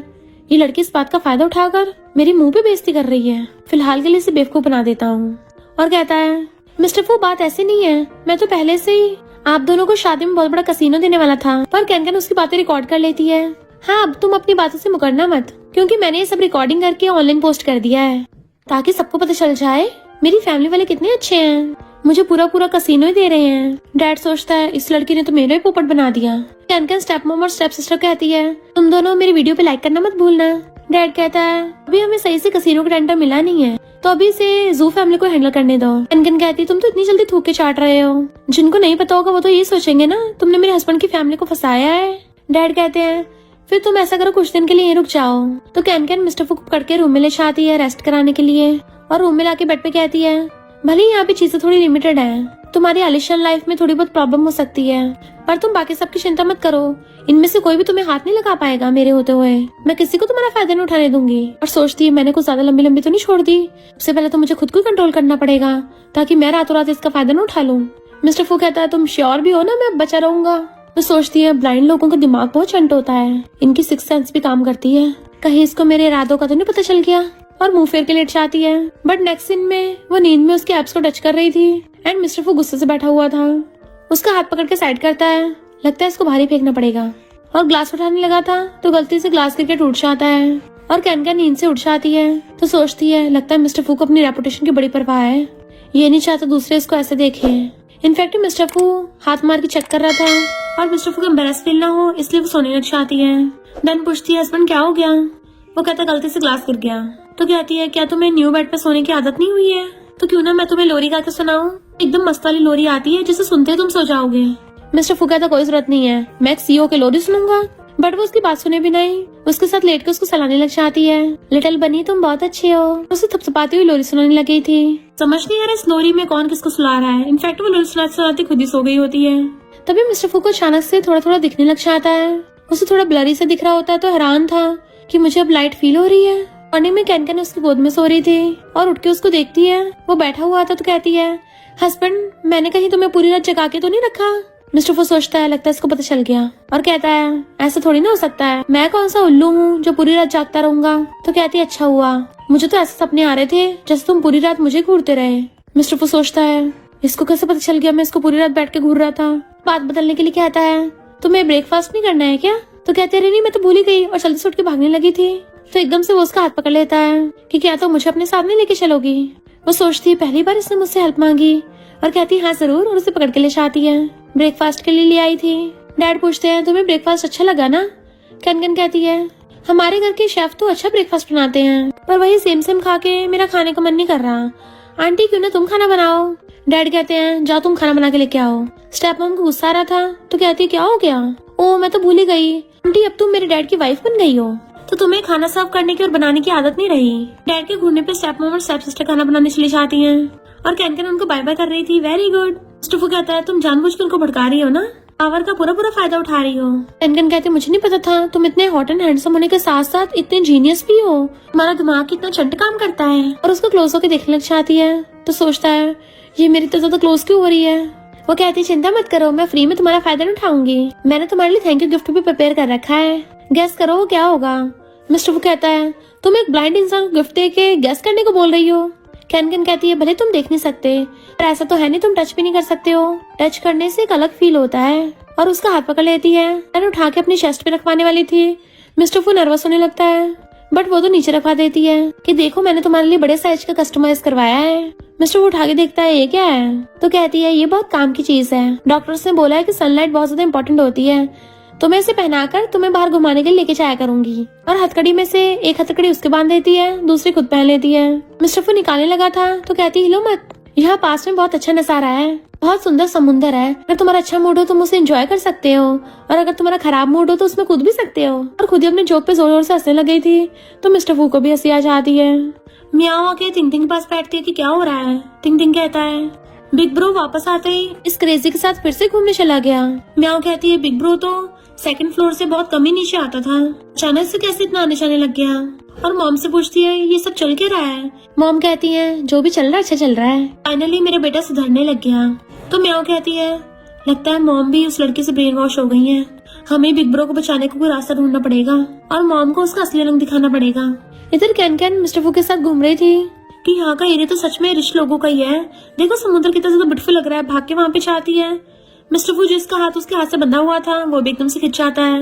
ये लड़की इस बात का फायदा उठाकर मेरी मुंह पे बेइज्जती कर रही है, फिलहाल के लिए इसे बेवकूफ बना देता हूँ। और कहता है मिस्टर फू बात ऐसी नहीं है, मैं तो पहले से ही आप दोनों को शादी में बहुत बड़ा कसीनो देने वाला था। पर कैनकन उसकी बातें रिकॉर्ड कर लेती है। हाँ अब तुम अपनी बातों से मुकरना मत, क्योंकि मैंने ये सब रिकॉर्डिंग करके ऑनलाइन पोस्ट कर दिया है ताकि सबको पता चल जाए मेरी फैमिली वाले कितने अच्छे हैं, मुझे पूरा कसीनो ही दे रहे हैं। डैड सोचता है इस लड़की ने तो मेरा ही पोपट बना दिया। कैनकन स्टेप मॉम और स्टेप सिस्टर कहती है तुम दोनों मेरी वीडियो पे लाइक करना मत भूलना। डैड कहता है अभी हमें सही से कसीनो का टेंडर मिला नहीं है तो अभी से जू फैमिली को हैंडल करने दो। कैनकन कहती तुम तो इतनी जल्दी थूक के चाट रहे हो, जिनको नहीं पता होगा वो तो ये सोचेंगे ना तुमने मेरे हस्बैंड की फैमिली को फंसाया है। डैड कहते हैं फिर तुम ऐसा करो कुछ दिन के लिए यहीं रुक जाओ। तो कैनकन मिस्टर फू को पकड़ के रूम में ले जाती है रेस्ट कराने के लिए, और रूम में लाके बेड पे कहती है भले यहाँ पे चीजें थोड़ी लिमिटेड है तुम्हारी आलिशान लाइफ में थोड़ी बहुत प्रॉब्लम हो सकती है, पर तुम बाकी सबकी चिंता मत करो। इनमें से कोई भी तुम्हें हाथ नहीं लगा पाएगा मेरे होते हुए। मैं किसी को तुम्हारा फायदा नहीं उठाने दूंगी। और सोचती है मैंने कुछ ज्यादा लंबी लंबी तो नहीं छोड़ दी। सबसे पहले तो मुझे खुद को कंट्रोल करना पड़ेगा ताकि मैं रातों रात इसका फायदा न उठा लूं। मिस्टर फू कहता है तुम श्योर भी हो ना मैं बचा रहूंगा? तो सोचती है ब्लाइंड लोगों का दिमाग बहुत चंट होता है, इनकी सिक्स सेंस भी काम करती है। कहीं इसको मेरे इरादों का तो नहीं पता चल गया? और मुंह फेर के लेट जाती है। बट नेक्स्ट सीन में वो नींद में उसके एब्स को टच कर रही थी एंड मिस्टर फू गुस्से से बैठा हुआ था। उसका हाथ पकड़ के साइड करता है। लगता है इसको भारी फेंकना पड़ेगा। और ग्लास उठाने लगा था तो गलती से ग्लास गिर के टूट जाता है और कैन नींद से उठ जाती है। तो सोचती है लगता है मिस्टर फू को अपनी रेपुटेशन की बड़ी परवाह है, ये नहीं चाहता दूसरे इसको ऐसे देखे। इनफैक्ट मिस्टर फू हाथ मार के चेक कर रहा था और मिस्टर फू को एम्बेरस फील ना हो इसलिए वो सोने लग जाती है। देन पूछती है हस्बैंड क्या हो गया? वो कहता गलती से ग्लास गिर गया। तो कहती है क्या तुम्हें न्यू बेड पे सोने की आदत नहीं हुई है? तो क्यों ना मैं तुम्हें लोरी गा के सुनाऊं? एकदम मस्त वाली लोरी आती है जिसे सुनते ही तुम सो जाओगे। मिस्टर फू कहता कोई जरूरत नहीं है, मैं एक सीईओ की लोरी सुनूंगा। बट वो उसकी बात सुने भी नहीं, उसके साथ लेट के उसको सलाने लग जाती है। लिटिल बनी तुम बहुत अच्छे हो। उसे थपथपाती हुई लोरी सुनाने लगी थी। समझ नहीं आ रहा इस लोरी में कौन किसको सुला रहा है। इनफैक्ट वो लोरी सुनाते सुनाते खुद ही सो गई होती है। तभी मिस्टर फू को अचानक से थोड़ा थोड़ा दिखने लग जाता है। उसे थोड़ा ब्लरी से दिख रहा होता है तो हैरान था कि मुझे अब लाइट फील हो रही है। मॉर्निंग में कैन उसकी गोद में सो रही थी और उठ के उसको देखती है वो बैठा हुआ था तो कहती है हस्बैंड मैंने कहीं तुम्हें पूरी रात जगा के तो नहीं रखा? मिस्टर फू सोचता है लगता है इसको पता चल गया और कहता है ऐसा थोड़ी ना हो सकता है, मैं कौन सा उल्लू हूँ जो पूरी रात जागता रहूंगा। तो कहती है अच्छा हुआ, मुझे तो ऐसे सपने आ रहे थे जैसे तुम पूरी रात मुझे घूरते रहे। मिस्टर फू सोचता है इसको कैसे पता चल गया मैं इसको पूरी रात बैठ के घूर रहा था। बात बदलने के लिए कहता है तुम्हें ब्रेकफास्ट नहीं करना है क्या? तो कहते रही नहीं मैं तो भूल ही गई और जल्दी से उठ के भागने लगी थी। तो एकदम से वो उसका हाथ पकड़ लेता है कि क्या तो मुझे अपने साथ नहीं लेके चलोगी? वो सोचती है पहली बार इसने मुझसे हेल्प मांगी और कहती हाँ जरूर, और उसे पकड़ के ले जाती है। ब्रेकफास्ट के लिए ले आई थी। डैड पूछते हैं तुम्हें ब्रेकफास्ट अच्छा लगा ना? कैन कहती है हमारे घर के शेफ तो अच्छा ब्रेकफास्ट बनाते हैं पर वही सेम खा के मेरा खाने का मन नहीं कर रहा। आंटी क्यों ना तुम खाना बनाओ? डैड कहते हैं जाओ तुम खाना बना के लेके आओ। स्टेप मॉम को गुस्सा आ रहा था तो कहती है क्या हो गया? ओ मैं तो भूल ही गई आंटी, अब तुम मेरे डैड की वाइफ बन गई हो तो तुम्हें खाना सर्व करने की और बनाने की आदत नहीं रही। डैड के घूरने पे स्टेप मॉम और स्टेप सिस्टर खाना बनाने चली जाती हैं और कैन उनको बाय बाय कर रही थी। Very good. मिस्टर फू कहता है तुम जानबूझ के उनको भड़का रही हो ना, पावर का पूरा पूरा फायदा उठा रही हो। कैन कहते मुझे नहीं पता था तुम इतने हॉट एंड हैंडसम होने के साथ साथ इतने जीनियस भी हो, तुम्हारा दिमाग कितना चंट काम करता है। और उसको क्लोज होकर देखने लग जाती है तो सोचता है ये मेरी तो ज्यादा क्लोज क्यों हो रही है। वो कहती चिंता मत करो मैं फ्री में तुम्हारा फायदा नहीं उठाऊंगी, मैंने तुम्हारे लिए थैंक यू गिफ्ट भी प्रिपेयर कर रखा है, गेस करो वो क्या होगा। मिस्टर फू कहता है तुम एक ब्लाइंड इंसान को गिफ्ट दे के गेस करने को बोल रही हो। कैन कहती है भले तुम देख नहीं सकते पर ऐसा तो है नहीं तुम टच भी नहीं कर सकते हो, टच करने से एक अलग फील होता है। और उसका हाथ पकड़ लेती है और उठा के अपनी चेस्ट पे रखवाने वाली थी। मिस्टर फू नर्वस होने लगता है बट वो तो नीचे रखवा देती है कि देखो मैंने तुम्हारे लिए बड़े साइज का कस्टमाइज करवाया है। मिस्टर फू उठा के देखता है ये क्या है? तो कहती है ये बहुत काम की चीज है, डॉक्टर्स ने बोला है कि सनलाइट बहुत ज्यादा इंपॉर्टेंट होती है, तो मैं इसे पहनाकर तुम्हें बाहर घुमाने के लिए लेके जाया करूंगी। और हथकड़ी में से एक हथकड़ी उसके बांध देती है, दूसरी खुद पहन लेती है। मिस्टर फू निकालने लगा था तो कहती हिलो मत, यहाँ पास में बहुत अच्छा नजारा है, बहुत सुंदर समुंदर है, अगर तुम्हारा अच्छा मूड हो तुम उसे एंजॉय कर सकते हो और अगर तुम्हारा खराब मूड हो तो उसमें कूद भी सकते हो। और खुद ही अपने जोक पे जोर जोर से हंसने लगी थी तो मिस्टर फू को भी हंसी आ जाती है। मियाओ आके टिंग टिंग के पास बैठती है कि क्या हो रहा है। टिंग टिंग कहता है बिग ब्रो वापस आते ही इस क्रेजी के साथ फिर से घूमने चला गया। मियाओ कहती है बिग ब्रो तो सेकंड फ्लोर से बहुत कम ही नीचे आता था, अचानक से कैसे इतना आने जाने लग गया। और मॉम से पूछती है ये सब चल क्या रहा है? मॉम कहती है जो भी चल रहा है अच्छा चल रहा है, फाइनली मेरा बेटा सुधरने लग गया। तो म्याओ कहती है लगता है मॉम भी उस लड़के से ब्रेन वॉश हो गई है, हमें बिग ब्रो को बचाने को कोई रास्ता ढूंढना पड़ेगा और मॉम को उसका असली रंग दिखाना पड़ेगा। इधर कैन मिस्टर फू के साथ घूम रही थी कि यहाँ का एरिया तो सच में रिच लोगों का ही है, देखो समुद्र कितना ज्यादा ब्यूटीफुल लग रहा है, भाग के वहाँ पे जाती है। मिस्टर फू जिसका हाथ उसके हाथ से बंधा हुआ था वो भी एकदम से खिंच जाता है,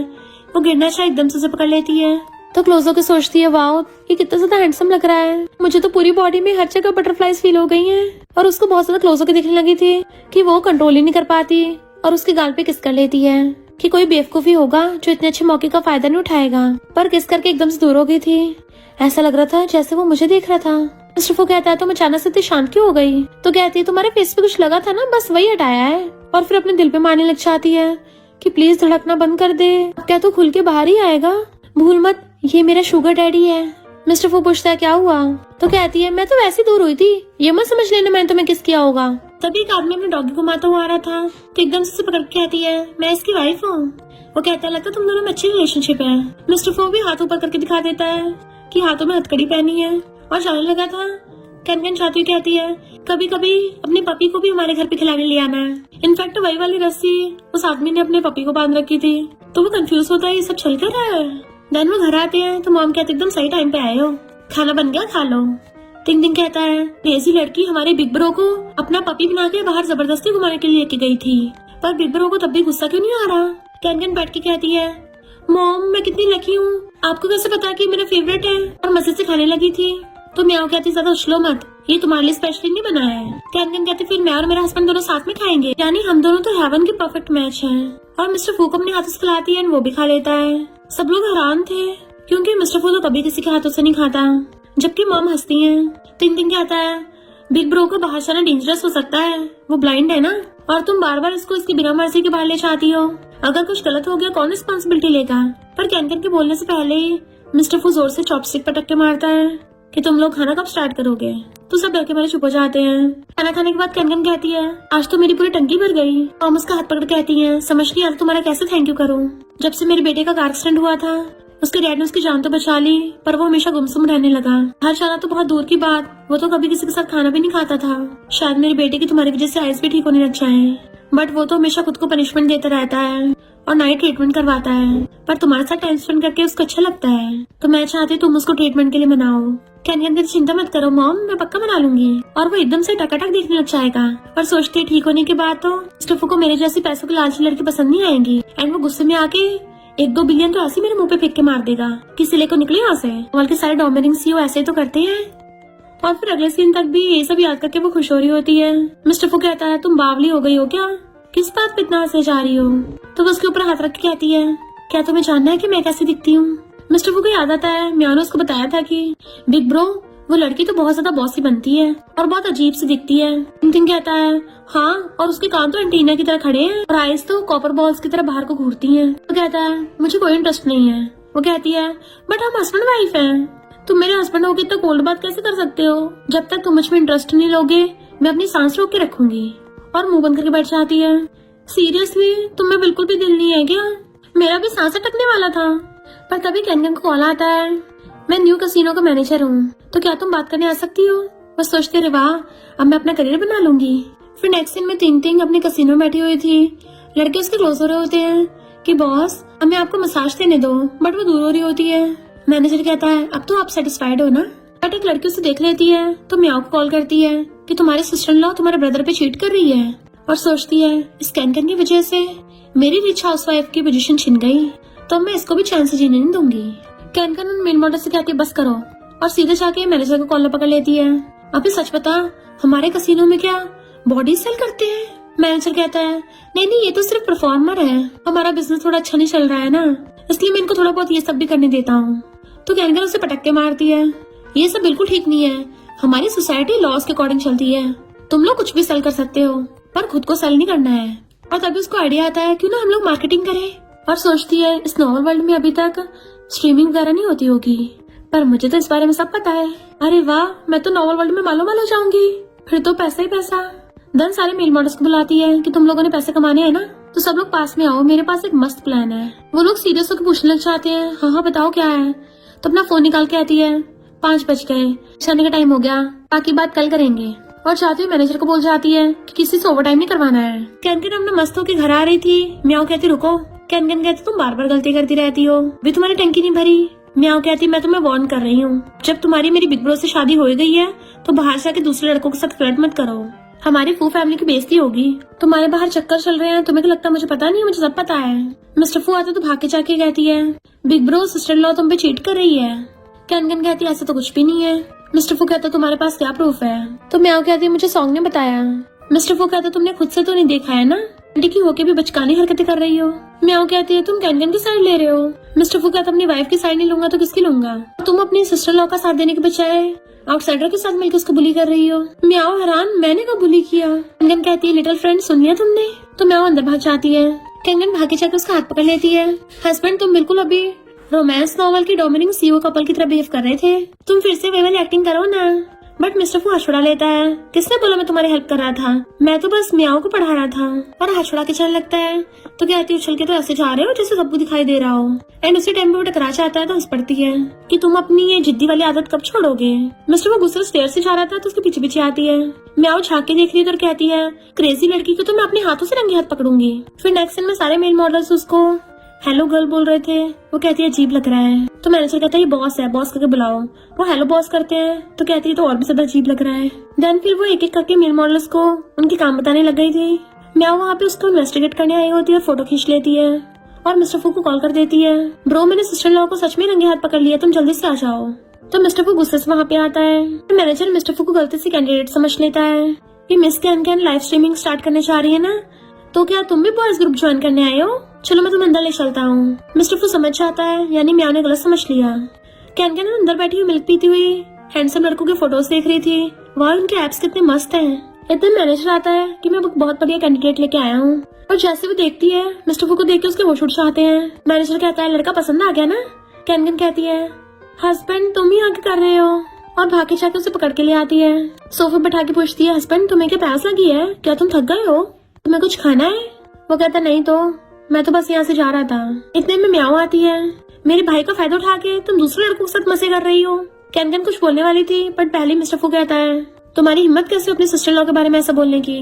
वो गिरना चाहे एकदम से उसे पकड़ लेती है। तो क्लोज होकर सोचती है वाओ ये कितना ज्यादा हैंडसम लग रहा है, मुझे तो पूरी बॉडी में हर जगह बटरफ्लाईज फील हो गई हैं। और उसको बहुत ज्यादा क्लोज होकर देखने लगी थी कि वो कंट्रोल ही नहीं कर पाती और उसके गाल पे किस कर लेती है कि कोई बेवकूफी होगा जो इतने अच्छे मौके का फायदा नहीं उठाएगा, पर किस करके एकदम से दूर हो गई थी। ऐसा लग रहा था जैसे वो मुझे देख रहा था। मिस्टर फू कहता है तुम अचानक से इतनी शांत क्यों हो गई? तो कहती है तुम्हारे फेस पे कुछ लगा था ना, बस वही हटाया है। और फिर अपने दिल पे मारने लग जाती है कि प्लीज धड़कना बंद कर दे, क्या तू खुल के बाहर ही आएगा, भूल मत ये मेरा शुगर डैडी है। मिस्टर फू पूछता है क्या हुआ? तो कहती है मैं तो वैसे दूर हुई थी, ये मत समझ लेना मैंने तुम्हें किस किया होगा। तभी एक आदमी अपने डॉगी को घुमाता हुआ आ रहा था तो एकदम से पकड़ के कहती है, मैं इसकी वाइफ हूँ। वो कहता है, लगता तुम दोनों में अच्छी रिलेशनशिप है। मिस्टर फो भी हाथ ऊपर करके दिखा देता है कि हाथों में हथकड़ी पहनी है और जाने लगा था। कैन जाती हुई कहती है, कभी कभी अपने पपी को भी हमारे घर पे खिलाने ले आना है। इनफैक्ट वही वाली रस्सी उस आदमी ने अपने पपी को बांध रखी थी। तो वो कंफ्यूज होता है, ये सब चल कर रहा है। देन वो घर आते हैं तो मॉम कहते एकदम सही टाइम पे आए हो, खाना बन गया, खा लो। टिंग टिंग कहता है, ऐसी लड़की हमारे बिग ब्रो को अपना पपी बना के बाहर जबरदस्ती घुमाने के लिए लेके गई थी, पर बिग ब्रो को तब भी गुस्सा क्यों नहीं आ रहा। कैन बैठ के कहती है, मॉम मैं कितनी लकी हूँ, आपको कैसे पता कि मेरा फेवरेट है, और मजे से खाने लगी थी। तो म्याओ कहती, ज्यादा उछलो मत, ये तुम्हारे लिए स्पेशली नहीं बना है। कैन कहती, फिर मैं और मेरा हस्बैंड दोनों साथ में खाएंगे, यानी हम दोनों तो हेवन के परफेक्ट मैच हैं। और मिस्टर फू को अपने हाथों से खिलाती है, वो भी खा लेता है। सब लोग हैरान थे क्योंकि मिस्टर फू तो कभी किसी के हाथों से नहीं खाता, जबकि मॉम हंसती है। टिंग टिंग कहता है, बिग ब्रो को बाहर जाना डेंजरस हो सकता है, वो ब्लाइंड है ना, और तुम बार बार इसको इसकी बिना मर्जी के बाहर ले जाती हो। अगर कुछ गलत हो गया कौन रिस्पॉन्सिबिलिटी लेगा। पर कैन के बोलने से पहले ही मिस्टर फू जोर से चॉपस्टिक पटक के मारता है कि तुम लोग खाना कब स्टार्ट करोगे। तो सब डर के मारे चुप हो जाते हैं। खाना खाने के बाद कैन कहती है, आज तो मेरी पूरी टंकी भर गई। थॉमस का हाथ पकड़ कहती है, समझ नहीं आता तुम्हारा कैसे थैंक यू करूँ। जब से मेरे बेटे का कार एक्सीडेंट हुआ था उसके डैड ने उसकी जान तो बचा ली, पर वो हमेशा गुमसुम रहने लगा। घर जाना तो बहुत दूर की बात, वो तो कभी किसी के साथ खाना भी नहीं खाता था। शायद मेरे बेटे की तुम्हारी वजह से आइज भी ठीक होने लग जाए, बट वो तो हमेशा खुद को पनिशमेंट देता रहता है और नाइट ट्रीटमेंट करवाता है, पर तुम्हारे साथ टाइम स्पेंड करके उसको अच्छा लगता है। तो मैं चाहती तुम उसको ट्रीटमेंट के लिए मनाओ। कैन चिंता मत करो मॉम, मैं पक्का बना लूंगी। और वो एकदम से टकाटक देखने लग जाएगा। पर सोचते ठीक होने के बाद तो स्टफू को मेरे जैसी पैसों की लालची लड़की पसंद नहीं आएंगी, एंड वो गुस्से में आके 1-2 बिलियन तो ऐसे मेरे मुंह पे फेंक के मार देगा कि सिले को निकले यहाँ से। वर्ल्ड के सारे डोमिनिंग सीईओ ऐसे ही तो करते हैं। और फिर अगले सीन तक भी ये सब याद करके वो खुश हो रही होती है। मिस्टर फू कहता है, तुम बावली हो गई हो क्या, किस बात पे इतना हंसे जा रही हो। तो वो उसके ऊपर हाथ रख के कहती है, क्या तुम्हें जानना है कि मैं कैसी दिखती हूँ। मिस्टर फू को याद आता है, म्याओ ने उसको बताया था कि बिग ब्रो वो लड़की तो बहुत ज्यादा बॉसी बनती है और बहुत अजीब सी दिखती है। टिंग कहता है, हाँ, और उसके कान तो एंटीना की तरह खड़े हैं और आइज तो कॉपर बॉल्स की तरह बाहर को घूरती हैं। तो कहता है, मुझे कोई इंटरेस्ट नहीं है। वो कहती है, बट हम हस्बैंड वाइफ हैं, तुम मेरे हस्बैंड होके इतना कोल्ड बात कैसे कर सकते हो। जब तक तुम मुझ में इंटरेस्ट नहीं लोगे मैं अपनी सांस रोक के रखूंगी। और मुंह बंद करके बैठ जाती है। सीरियसली तुम्हें बिल्कुल भी दिल नहीं है क्या, मेरा भी सांस अटकने वाला था। पर तभी कैन को कॉल आता है, मैं न्यू कसिनो का मैनेजर हूँ, तो क्या तुम बात करने आ सकती हो। बस सोचते रहे, वाह अब मैं अपना करियर बना लूंगी। फिर नेक्स्ट सीन में टिंग टिंग अपने कसिनो में बैठी हुई थी। लड़के उसके क्लोज हो रहे होते हैं कि बॉस हमें आपको मसाज देने दो, बट वो दूर हो रही होती है। मैनेजर कहता है, अब तो आप सेटिस्फाइड हो ना। बट एक लड़की उसे देख लेती है तो म्याओ को कॉल करती है कि तुम्हारे सिस्टर इन लॉ तुम्हारे ब्रदर पे चीट कर रही है, और सोचती है इस कैन की वजह से मेरी रिच हाउसवाइफ की पोजीशन छिन गई, तो मैं इसको भी चांस से जीने नहीं दूंगी। कैन मेन मॉडल से कहती है, बस करो, और सीधे जाके मैनेजर को कॉलर पकड़ लेती है। अभी सच बता, हमारे कसिनो में क्या बॉडी सेल करते हैं। मैनेजर कहता है, नहीं नहीं, ये तो सिर्फ परफॉर्मर है, हमारा बिजनेस थोड़ा अच्छा नहीं चल रहा है ना, इसलिए मैं इनको थोड़ा बहुत ये सब भी करने देता हूँ। तो कैन उसे पटक के मारती है, ये सब बिल्कुल ठीक नहीं है, हमारी सोसाइटी लॉज के अकॉर्डिंग चलती है, तुम लोग कुछ भी सेल कर सकते हो पर खुद को सेल नहीं करना है। और तभी उसको आइडिया आता है, क्यों ना हम लोग मार्केटिंग करें। और सोचती है, इस नॉर्मल वर्ल्ड में अभी तक स्ट्रीमिंग वगैरह नहीं होती होगी, पर मुझे तो इस बारे में सब पता है। अरे वाह, मैं तो नॉर्मल वर्ल्ड में मालो हो जाऊंगी, फिर तो पैसा ही पैसा। देन सारे मेल मॉडल्स को बुलाती है कि तुम लोगों ने पैसे कमाने हैं ना, तो सब लोग पास में आओ, मेरे पास एक मस्त प्लान है। वो लोग सीरियस होकर पूछने लग जाते हैं, हाँ हाँ बताओ क्या है। तो अपना फोन निकाल के आती है, 5 बज गए, जाने का टाइम हो गया, बाकी बात कल करेंगे। और जाते हुए मैनेजर को बोल जाती है कि किसी से ओवर टाइम नहीं करवाना है। कैन अपने मस्त होकर घर आ रही थी। म्याओ कहती, रुको। कैन कहती, तुम बार बार गलती करती रहती हो, भी तुम्हारी टंकी नहीं भरी। म्याओ कहती, मैं तुम्हें वार्न कर रही हूँ, जब तुम्हारी मेरी बिग ब्रो से शादी हो गई है तो बाहर जाके दूसरे लड़कों के साथ फ्लर्ट मत करो, हमारी फू फैमिली की बेइज्जती होगी। तुम्हारे बाहर चक्कर चल रहे हैं, तुम्हें क्या लगता है मुझे पता नहीं है, मुझे सब पता है। मिस्टर फू आते तो भाग के जाके कहती है, big bro sister in law तुम पे चीट कर रही है। कैन कहती है, ऐसा तो कुछ भी नहीं है। मिस्टर फू कहता, तुम्हारे पास क्या प्रूफ है। तो म्याओ कहती है, मुझे सॉन्ग ने बताया। मिस्टर फू कहता, तुमने खुद से तो नहीं देखा है ना, आंटी की होके भी बचकानी हरकतें कर रही हो। म्याओ कहती है, तुम कैन की साइड ले रहे हो। मिस्टर फू कहता, अपनी वाइफ की साइड नहीं लूंगा तो किसकी लूंगा। तुम अपनी सिस्टर लॉ का साथ देने के बजाय आउटसाइडर के साथ मिलकर उसको बुली कर रही हो। म्याओ हैरान, मैंने कब बुली किया। कैन कहती है, लिटिल फ्रेंड सुन लिया तुमने। तो म्याओ अंदर भाग जाती है। कैन भागे जाकर उसका हाथ पकड़ लेती है। हस्बैंड, तुम बिल्कुल अभी रोमांस नॉवल की डोमिनिंग सीईओ कपल की तरह बिहेव कर रहे थे, तुम फिर से वे वाली एक्टिंग करो ना। बट मिस्टर फू हाथ छुड़ा लेता है। किसने बोला मैं तुम्हारी हेल्प कर रहा था, मैं तो बस म्याओ को पढ़ा रहा था। और हाथ छुड़ा के चलने लगता है। तो कहती है उछल के तो ऐसे जा रहे हो जैसे सबको दिखाई दे रहा हो। एंड उसी टाइम पे वो टकरा जाता है तो हंस पड़ती है कि तुम अपनी ये जिद्दी वाली आदत कब छोड़ोगे। मिस्टर फू गुस्से स्टेयर से जा रहा था तो उसके पीछे पीछे आती है। म्याओ झांक के देख रही है और कहती है क्रेजी लड़की को तो मैं अपने हाथों से रंगे हाथ पकड़ूंगी। फिर नेक्स्ट सीन में सारे मेल मॉडल्स उसको हेलो गर्ल बोल रहे थे। वो कहती है अजीब लग रहा है। तो मैनेजर कहता है ये बॉस है, बॉस करके बुलाओ। वो हेलो बॉस करते हैं तो कहती है तो और भी ज्यादा अजीब लग रहा है। देन फिर वो एक एक करके मेल मॉडल्स को उनके काम बताने लग गई थी। म्याओ वहाँ पे उसको इन्वेस्टिगेट करने आई होती है और फोटो खींच लेती है और मिस्टर फू को कॉल कर देती है। ब्रो मैंने सिस्टर लॉ को सच में रंगे हाथ पकड़ लिया, तुम जल्दी से आ जाओ। तो मिस्टर फू गुस्से से वहाँ पे आता है। मैनेजर मिस्टर फू को गलती से कैंडिडेट समझ लेता है कि miss can live streaming start करने जा रही है ना, तो क्या तुम भी बॉयज ग्रुप ज्वाइन करने आए हो? चलो मैं तुम्हें अंदर ले चलता हूँ। मिस्टर फू समझ जाता है, यानी म्याओ ने गलत समझ लिया। कैन अंदर बैठी हुई मिल्क पीती हुई हैंडसम लड़कों के फोटोज देख रही थी। वहाँ उनके एप्स कितने मस्त हैं। इतने मैनेजर आता है कि मैं बहुत बढ़िया कैंडिडेट लेके आया हूँ। और जैसे वो देखती है मिस्टर फू को देख के उसके होश उड़ जाते हैं। मैनेजर कहता है लड़का पसंद आ गया ना? कैन कहती है हस्बैंड तुम ही आगे कर रहे हो, और भाग के जाके उसे पकड़ के ले आती है। सोफे बैठा के पूछती है हस्बैंड तुम्हें क्या प्यास लगी है, क्या तुम थक गए हो, तुम्हें कुछ खाना है? वो कहता नहीं तो मैं तो बस यहाँ से जा रहा था। इतने में म्याओ आती है। मेरे भाई का फायदा उठा के तुम दूसरे लड़कों के साथ मजे कर रही हो। कैन कुछ बोलने वाली थी बट पहले मिस्टर फू कहता है तुम्हारी हिम्मत कैसे अपने सिस्टर लॉ के बारे में ऐसा बोलने की।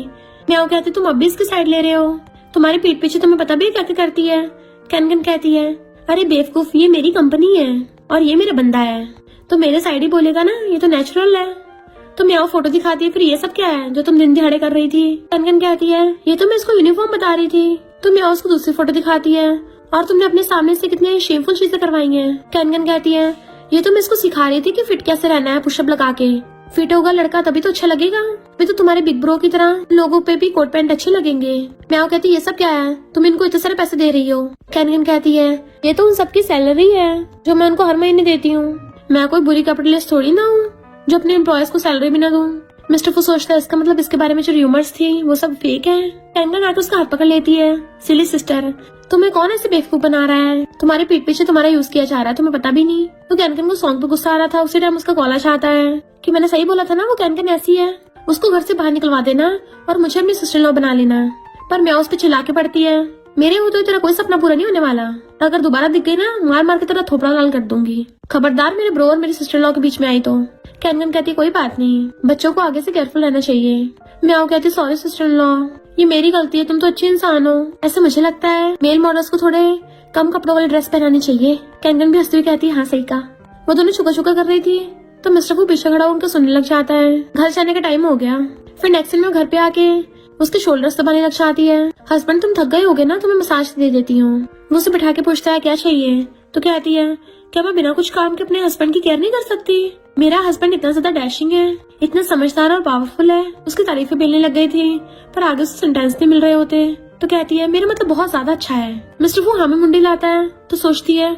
म्याओ कहती तुम अब भी इसकी साइड ले रहे हो, तुम्हारी पीठ पीछे तुम्हें पता भी क्या क्या करती है। कैन कहती है अरे बेवकूफ ये मेरी कंपनी है और ये मेरा बंदा है, तो मेरे साइड ही बोलेगा ना, ये तो नेचुरल है। तो म्याओ फोटो दिखाती है फिर ये सब क्या है जो तुम दिन दिहाड़े कर रही थी। कैन कहती है ये तो मैं इसको यूनिफॉर्म बता रही थी। तो म्याओ उसको दूसरी फोटो दिखाती है और तुमने अपने सामने से कितनी शेमफुल चीजें करवाई हैं। कैन कहती है ये तो मैं इसको सिखा रही थी कि फिट कैसे रहना है, पुशअप लगा के। फिट होगा लड़का तभी तो अच्छा लगेगा, भी तो तुम्हारे बिग ब्रो की तरह लोगों पे भी कोट पैंट अच्छे लगेंगे। म्याओ कहती है ये सब क्या है, तुम इनको इतने सारे पैसे दे रही हो। कैन कहती है ये तो उन सबकी सैलरी है जो मैं उनको हर महीने देती हूँ, मैं कोई बुरी कैपिटलिस्ट थोड़ी ना हूँ जो अपने एम्प्लॉयज को सैलरी भी ना दूं। मिस्टर फू सोचता है इसका मतलब इसके बारे में जो र्यूमर्स थी वो सब फेक है। कैन आकर उसका हाथ पकड़ लेती है। सिली सिस्टर तुम्हें कौन ऐसे बेवकूफ बना रहा है, तुम्हारे पीठ पीछे तुम्हारा यूज किया जा रहा है, तुम्हें पता भी नहीं। तो कैन को सॉन्ग पे गुस्सा आ रहा था, उसी टाइम उसका कॉल आता है कि मैंने सही बोला था ना वो कैन ऐसी है, उसको घर से बाहर निकलवा देना और मुझे अपनी सिस्टर लॉ बना लेना। पर म्याओ उस पे चिल्ला के पड़ती है मेरे हो तो तेरा कोई सपना पूरा नहीं होने वाला, अगर दोबारा दिख गई ना मार मार के तेरा थोपड़ा लाल कर दूंगी, खबरदार मेरे ब्रो और मेरी सिस्टर लॉ के बीच में आई तो। कैन कहती कोई बात नहीं, बच्चों को आगे से केयरफुल रहना चाहिए। म्याओ कहती सॉरी सिस्टर लॉ, ये मेरी गलती है, तुम तो अच्छे इंसान हो। ऐसे मुझे लगता है मेल मॉडल्स को थोड़े कम कपड़ों वाली ड्रेस पहनानी चाहिए। कैन भी हंसती हुई कहती है हाँ सही कहा। वो दोनों छुका छुका कर रही थी तो मिस्टर को पीछे खड़ा उनका सुनने लग जाता है। घर जाने का टाइम हो गया। फिर नेक्स्ट दिन में घर पे आके उसके शोल्डर्स दबाने लग जाती है। हस्बैंड तुम थक गए होगे ना, तुम्हें मसाज दे देती हूँ। वो उसे बिठा के पूछता है क्या चाहिए, तो कहती है क्या मैं बिना कुछ काम के अपने हस्बैंड की केयर नहीं कर सकती? मेरा हस्बैंड इतना ज्यादा डैशिंग है, इतना समझदार और पावरफुल है। उसकी तारीफें मिलने लग गई थी पर आगे उसे सेंटेंस नहीं मिल रहे होते। तो कहती है मेरा मतलब बहुत ज्यादा अच्छा है। मिस्टर वो हमें मुंडी लाता है तो सोचती है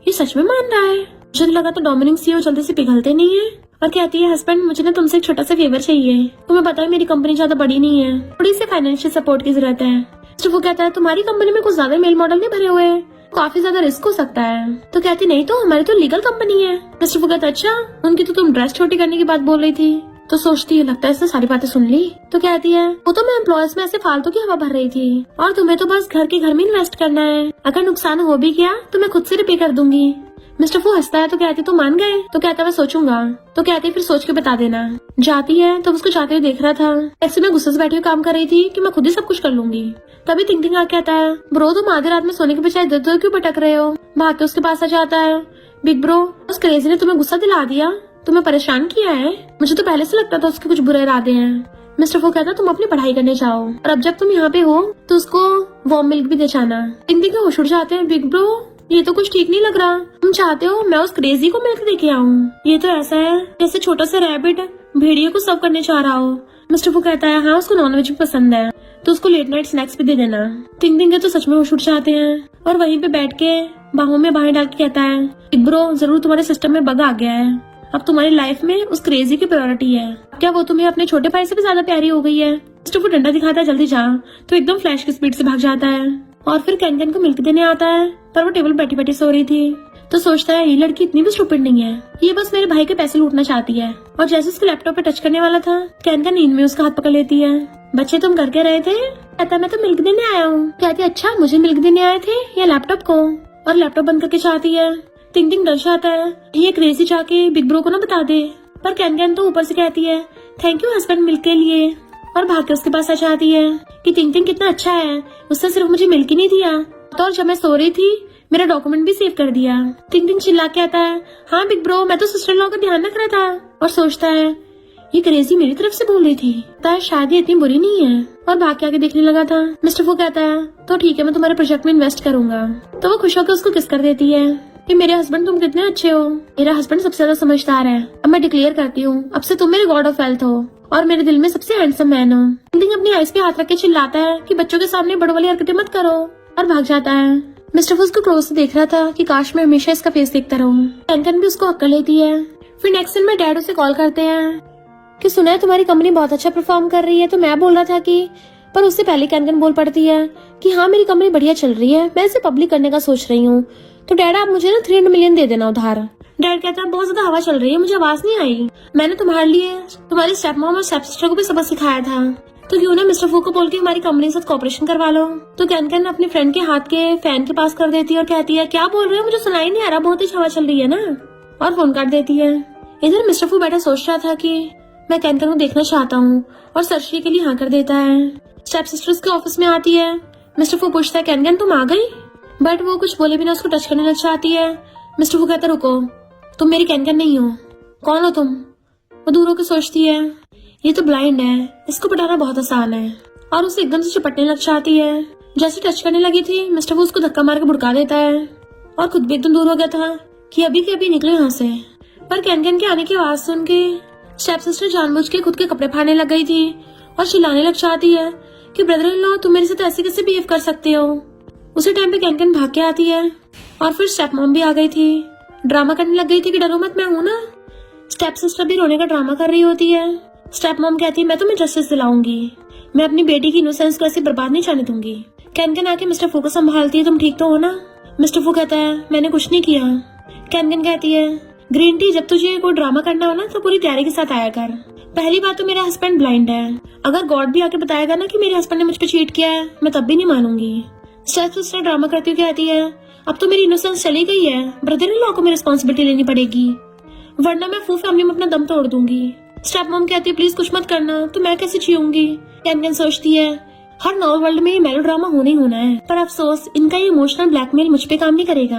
ये सच में मान रहा है, मुझे लगा तो डोमिनिक सीईओ जल्दी से पिघलते नहीं है। और कहती है हस्बैंड मुझे ना तुमसे एक छोटा सा फेवर चाहिए, तुम्हें पता है मेरी कंपनी ज्यादा बड़ी नहीं है, थोड़ी सी फाइनेंशियल सपोर्ट की जरूरत है। मिस्टर वो कहता है तुम्हारी कंपनी में कुछ ज्यादा मेल मॉडल नहीं भरे हुए, काफी ज्यादा रिस्क हो सकता है। तो कहती नहीं तो हमारी तो लीगल कंपनी है। मिस्टर वो कहता अच्छा उनकी तो तुम ड्रेस छोटी करने की बात बोल रही थी। तो सोचती है लगता है इसने सारी बातें सुन ली। तो कहती है वो तो मैं एम्प्लॉयज में ऐसे फालतू की हवा भर रही थी और तुम्हें तो बस घर के घर में इन्वेस्ट करना है, अगर नुकसान हो भी गया तो मैं खुद से रिपे कर दूंगी। मिस्टर फू हंसता है तो कहती तो मान गए, तो कहता मैं सोचूंगा। तो कहती फिर सोच के बता देना। जाती है तो उसको जाते हुए देख रहा था। ऐसे में गुस्से से बैठी हुई काम कर रही थी कि मैं खुद ही सब कुछ कर लूंगी। तभी थिंकिंग आ कहता है ब्रो तुम आधी रात में सोने के बजाय इधर उधर क्यों भटक रहे हो। भाग के उसके पास आ जाता है। बिग ब्रो उस क्रेजी ने तुम्हें गुस्सा दिला दिया, तुम्हें परेशान किया है, मुझे तो पहले से लगता था उसके कुछ बुरे इरादे हैं। मिस्टर फू कहता तुम अपनी पढ़ाई करने जाओ और अब जब तुम यहाँ पे हो तो उसको वार्म मिल्क भी दे जाना। थिंकिंग के होश उड़ जाते हैं। बिग ब्रो ये तो कुछ ठीक नहीं लग रहा, तुम चाहते हो मैं उस क्रेजी को मिल्क देके आऊँ? ये तो ऐसा है जैसे छोटा सा रैबिट भेड़िए को सर्व करने चाह रहा हो। मिस्टर फू कहता है हाँ उसको नॉनवेज भी पसंद है तो उसको लेट नाइट स्नैक्स भी दे देना। थिंकिंग के तो सच में होश उड़ जाते हैं और वहीं पे बैठ के बाहों में बाहें डाल के कहता है बिग ब्रो जरूर तुम्हारे सिस्टम में बग आ गया है, अब तुम्हारी लाइफ में उस क्रेजी की प्रायोरिटी है, क्या वो तुम्हें अपने छोटे भाई से भी ज्यादा प्यारी हो गई है? मिस्टर फू डंडा दिखाता है जल्दी जा, तो एकदम फ्लैश की स्पीड से भाग जाता है और फिर कैन को मिल्क देने आता है पर वो टेबल बैठी बैठी सो रही थी। तो सोचता है ये लड़की इतनी भी स्टूपिड नहीं है, ये बस मेरे भाई के पैसे लूटना चाहती है। और जैसे उसके लैपटॉप पे टच करने वाला था, कैन नींद में उसका हाथ पकड़ लेती है। बच्चे तुम करके रहे थे? कहता मैं तो मिल्क देने आया हूँ। कहती अच्छा मुझे मिल्क देने आए थे या लैपटॉप को? और लैपटॉप बंद करके चाहती है। टिंग टिंग डर जाता है, ये क्रेजी जाके बिग ब्रो को ना बता दे। पर कैन तो ऊपर से कहती है थैंक यू हस्बैंड मिल्क के लिए, और भाग के उसके पास आ जाती है कि टिंग टिंग कितना अच्छा है, उसने सिर्फ मुझे मिल्क ही नहीं दिया, तो और जब मैं सो रही थी मेरा डॉक्यूमेंट भी सेव कर दिया। टिंग टिंग चिल्ला के आता है हाँ बिग ब्रो, मैं तो सिस्टर लॉ का ध्यान रख रहा था। और सोचता है ये क्रेजी मेरी तरफ से बोल रही थी, तो शायद ये इतनी बुरी नहीं है। और भाग के आगे देखने लगा था। मिस्टर फू कहता है तो ठीक है मैं तुम्हारे प्रोजेक्ट में इन्वेस्ट करूंगा। तो वो खुश होकर उसको किस कर देती है कि मेरे हस्बैंड तुम कितने अच्छे हो, मेरा हस्बैंड सबसे ज्यादा समझदार है। अब मैं डिक्लेयर करती हूँ अब से तुम मेरे गॉड ऑफ वेल्थ हो और मेरे दिल में सबसे हैंडसम मैन हो। टिंग अपनी आइस पे हाथ रख के चिल्लाता है कि बच्चों के सामने बड़ों वाली हरकतें मत करो, और भाग जाता है। मिस्टर फू उसको क्लोज से देख रहा था कि काश मैं हमेशा इसका फेस देखता रहूं। कैन भी उसको हक्कर लेती है। फिर नेक्स्ट दिन में डैड उसे कॉल करते हैं कि सुना है तुम्हारी कंपनी बहुत अच्छा परफॉर्म कर रही है। तो मैं बोल रहा था कि पर उससे पहले कैन बोल पड़ती है कि हाँ मेरी कंपनी बढ़िया चल रही है, मैं इसे पब्लिक करने का सोच रही हूँ, तो डैड आप मुझे ना 300 मिलियन दे देना उधार। डैड कहता है बहुत ज्यादा हवा चल रही है, मुझे आवाज नहीं आई, मैंने तुम्हारे लिए तुम्हारे स्टेप मॉम और स्टेप सिस्टर को भी सबक सिखाया था, तो क्यों ना मिस्टर फू को बोल के हमारी कंपनी के साथ कॉपरेशन करवा लो। तो कैन अपने फ्रेंड के हाथ के फैन के पास कर देती है और कहती है क्या बोल रहे हो, मुझे सुनाई नहीं आ रहा, बहुत ही हवा चल रही है ना, और फोन काट देती है। इधर मिस्टर फू बैठा सोच रहा था कि मैं कैन को देखना चाहता हूँ, और सर्जरी के लिए हाँ कर देता है। स्टेप सिस्टर्स के ऑफिस में आती है। मिस्टर फू पूछता है कैन तुम आ गई, बट वो कुछ बोले बिना उसको टच करने लग जाती है। मिस्टर फू कहता रुको, तुम मेरी कैन नहीं हो, कौन हो तुम? वो दूर होकर सोचती है ये तो ब्लाइंड है, इसको पटाना बहुत आसान है, और उसे एकदम से चिपटने लग जाती है। जैसे टच करने लगी थी मिस्टर फू उसको धक्का मार के भुड़का देता है, और खुद भी एकदम दूर हो गया था कि अभी के अभी निकले यहाँ से। पर कैन के आने की आवाज सुन के स्टेप सिस्टर जानबूझ के खुद के कपड़े फाड़ने लग गई थी और चिल्लाने लग जाती है कि ब्रदर इन लॉ तुम मेरे साथ ऐसे कैसे बिहेव कर सकते हो। उसी टाइम पे कैन भाग के आती है, और फिर स्टेप मॉम भी आ गई थी। ड्रामा करने लग गई थी कि डरो मत मैं हूँ ना। स्टेप सिस्टर भी रोने का ड्रामा कर रही होती है। स्टेप मॉम कहती है मैं तुम्हें जस्टिस दिलाऊंगी, मैं अपनी बेटी की इनोसेंस को ऐसे बर्बाद नहीं जाने दूंगी। कैन आके मिस्टर फू को संभालती है, तुम ठीक तो हो ना? मिस्टर फू कहता है मैंने कुछ नहीं किया। कैन कहती है ग्रीन टी जब तुझे कोई ड्रामा करना हो ना तो पूरी तैयारी के साथ आया कर। पहली बात तो मेरा हस्बैंड ब्लाइंड है, अगर गॉड भी आके बताएगा ना कि मेरे हस्बैंड ने मुझ पे चीट किया है मैं तब भी नहीं मानूंगी। स्टेप सिस्टर ड्रामा करती हुई कहती है अब तो मेरी इनोसेंस चली गई है, ब्रदर इन लॉ को मेरी रिस्पॉन्सिबिलिटी लेनी पड़ेगी, वरना मैं फू फैमिली में अपना दम तोड़ दूंगी। स्टेप मॉम कहती है प्लीज कुछ मत करना, तो मैं कैसे जीऊंगी। कैन सोचती है हर नॉवल वर्ल्ड में ये मेलो ड्रामा होना ही होना है, पर अफसोस इनका ये इमोशनल ब्लैकमेल मुझ पे काम नहीं करेगा,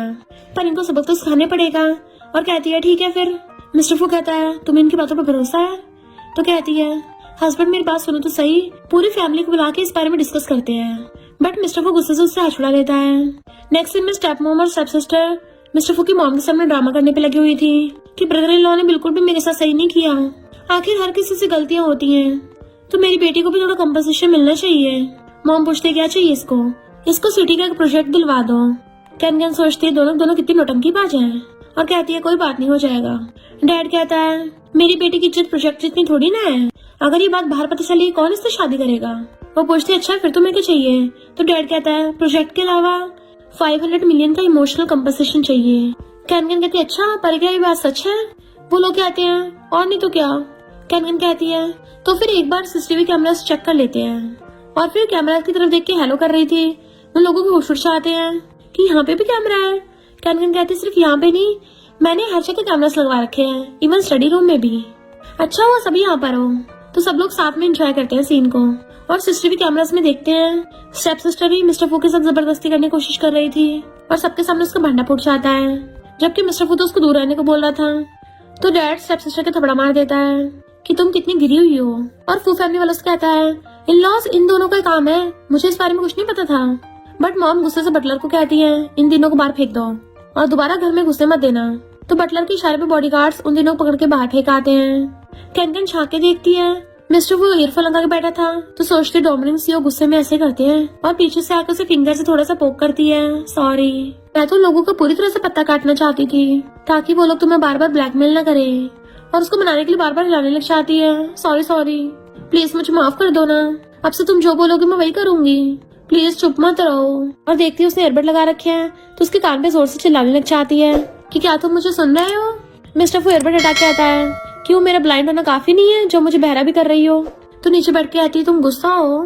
पर इनको सबक तो सिखाने पड़ेगा। और कहती है ठीक है फिर। मिस्टर फू कहता है तुम्हें इनकी बातों पर भरोसा है? तो कहती है हस्बैंड मेरी बात सुनो तो सही, पूरी फैमिली को बुला के इस बारे में डिस्कस करते हैं। बट मिस्टर फू गुस्से से उससे हाथ छुड़ा लेता है। नेक्स्ट दिन में स्टेप मॉम और स्टेप सिस्टर मिस्टर फू की मॉम के सामने ड्रामा करने पे लगी हुई थी कि ब्रदर इन लॉ ने बिल्कुल भी मेरे साथ सही नहीं किया, आखिर हर किसी से गलतियां होती हैं, तो मेरी बेटी को भी थोड़ा कंपनसेशन मिलना चाहिए। मॉम पूछते क्या चाहिए इसको सिटी का एक प्रोजेक्ट दिलवा दो। कैन सोचती है दोनों कितनी नौटंकीबाज हैं, और कहती है कोई बात नहीं हो जाएगा। डैड कहता है मेरी बेटी की इज्जत प्रोजेक्ट जितनी थोड़ी ना है, अगर ये बात बाहर पता चली कौन इससे शादी करेगा। वो पूछते अच्छा फिर तुम्हें क्या चाहिए? तो डैड कहता है प्रोजेक्ट के अलावा 500 मिलियन का इमोशनल कंपनसेशन चाहिए। कैन कहती है अच्छा पर क्या ये बात सच है? वो लोग कहते हैं और नहीं तो क्या। कैन कहती है तो फिर एक बार सीसीटीवी कैमरा चेक कर लेते हैं, और फिर कैमरा की तरफ देख के हेलो कर रही थी। उन लोगों को होश आते हैं कि यहाँ पे भी कैमरा है। कैन कहती है सिर्फ यहाँ पे नहीं, मैंने हर जगह कैमरास लगवा रखे हैं, इवन स्टडी रूम में भी। अच्छा हुआ सभी यहाँ पर हो। तो सब लोग साथ में एंजॉय करते हैं सीन को, और सीसीटीवी कैमरास में देखते हैं स्टेप सिस्टर भी मिस्टर फू के साथ जबरदस्ती करने की कोशिश कर रही थी, और सबके सामने उसका भांडा फूट जाता है, जबकि मिस्टर फू तो उसको दूर रहने को बोल रहा था। तो डैड स्टेप सिस्टर के थपड़ा मार देता है कि तुम कितनी गिरी हुई हो, और फू फैमिली वालों से कहता है इन लॉज इन दोनों का काम है, मुझे इस बारे में कुछ नहीं पता था। बट मॉम गुस्से से बटलर को कहती है इन दिनों को बाहर फेंक दो और दोबारा घर में घुसने मत देना। तो बटलर के इशारे पे बॉडीगार्ड्स उन दिनों को पकड़ के बाहर फेंक आते हैं। कैन झांक के देखती है मिस्टर वो ईयरफोन लगा के बैठा था, तो सोचती डोमिनिक सीओ गुस्से में ऐसे करते हैं, और पीछे से आकर उसे फिंगर से थोड़ा सा पोक करती है। सॉरी, मैं तो लोगों को पूरी तरह से पत्ता काटना चाहती थी ताकि वो लोग तुम्हें बार बार ब्लैकमेल न करें, और उसको मनाने के लिए बार बार हिलाने लग जाती है। सॉरी प्लीज मुझे माफ कर दो ना, अब से तुम जो बोलोगे मैं वही करूंगी। प्लीज चुप मत रहो। और देखती है उसने ईयरबड लगा रखे हैं तो उसके कान पे जोर से चिल्लाने लग जाती है कि क्या तुम मुझे सुन रहे हो। मिस्टर फू ईयरबड हटा के आता है, क्यों मेरा ब्लाइंड होना काफी नहीं है जो मुझे बहरा भी कर रही हो। तो नीचे बैठ के आती है, तुम गुस्सा हो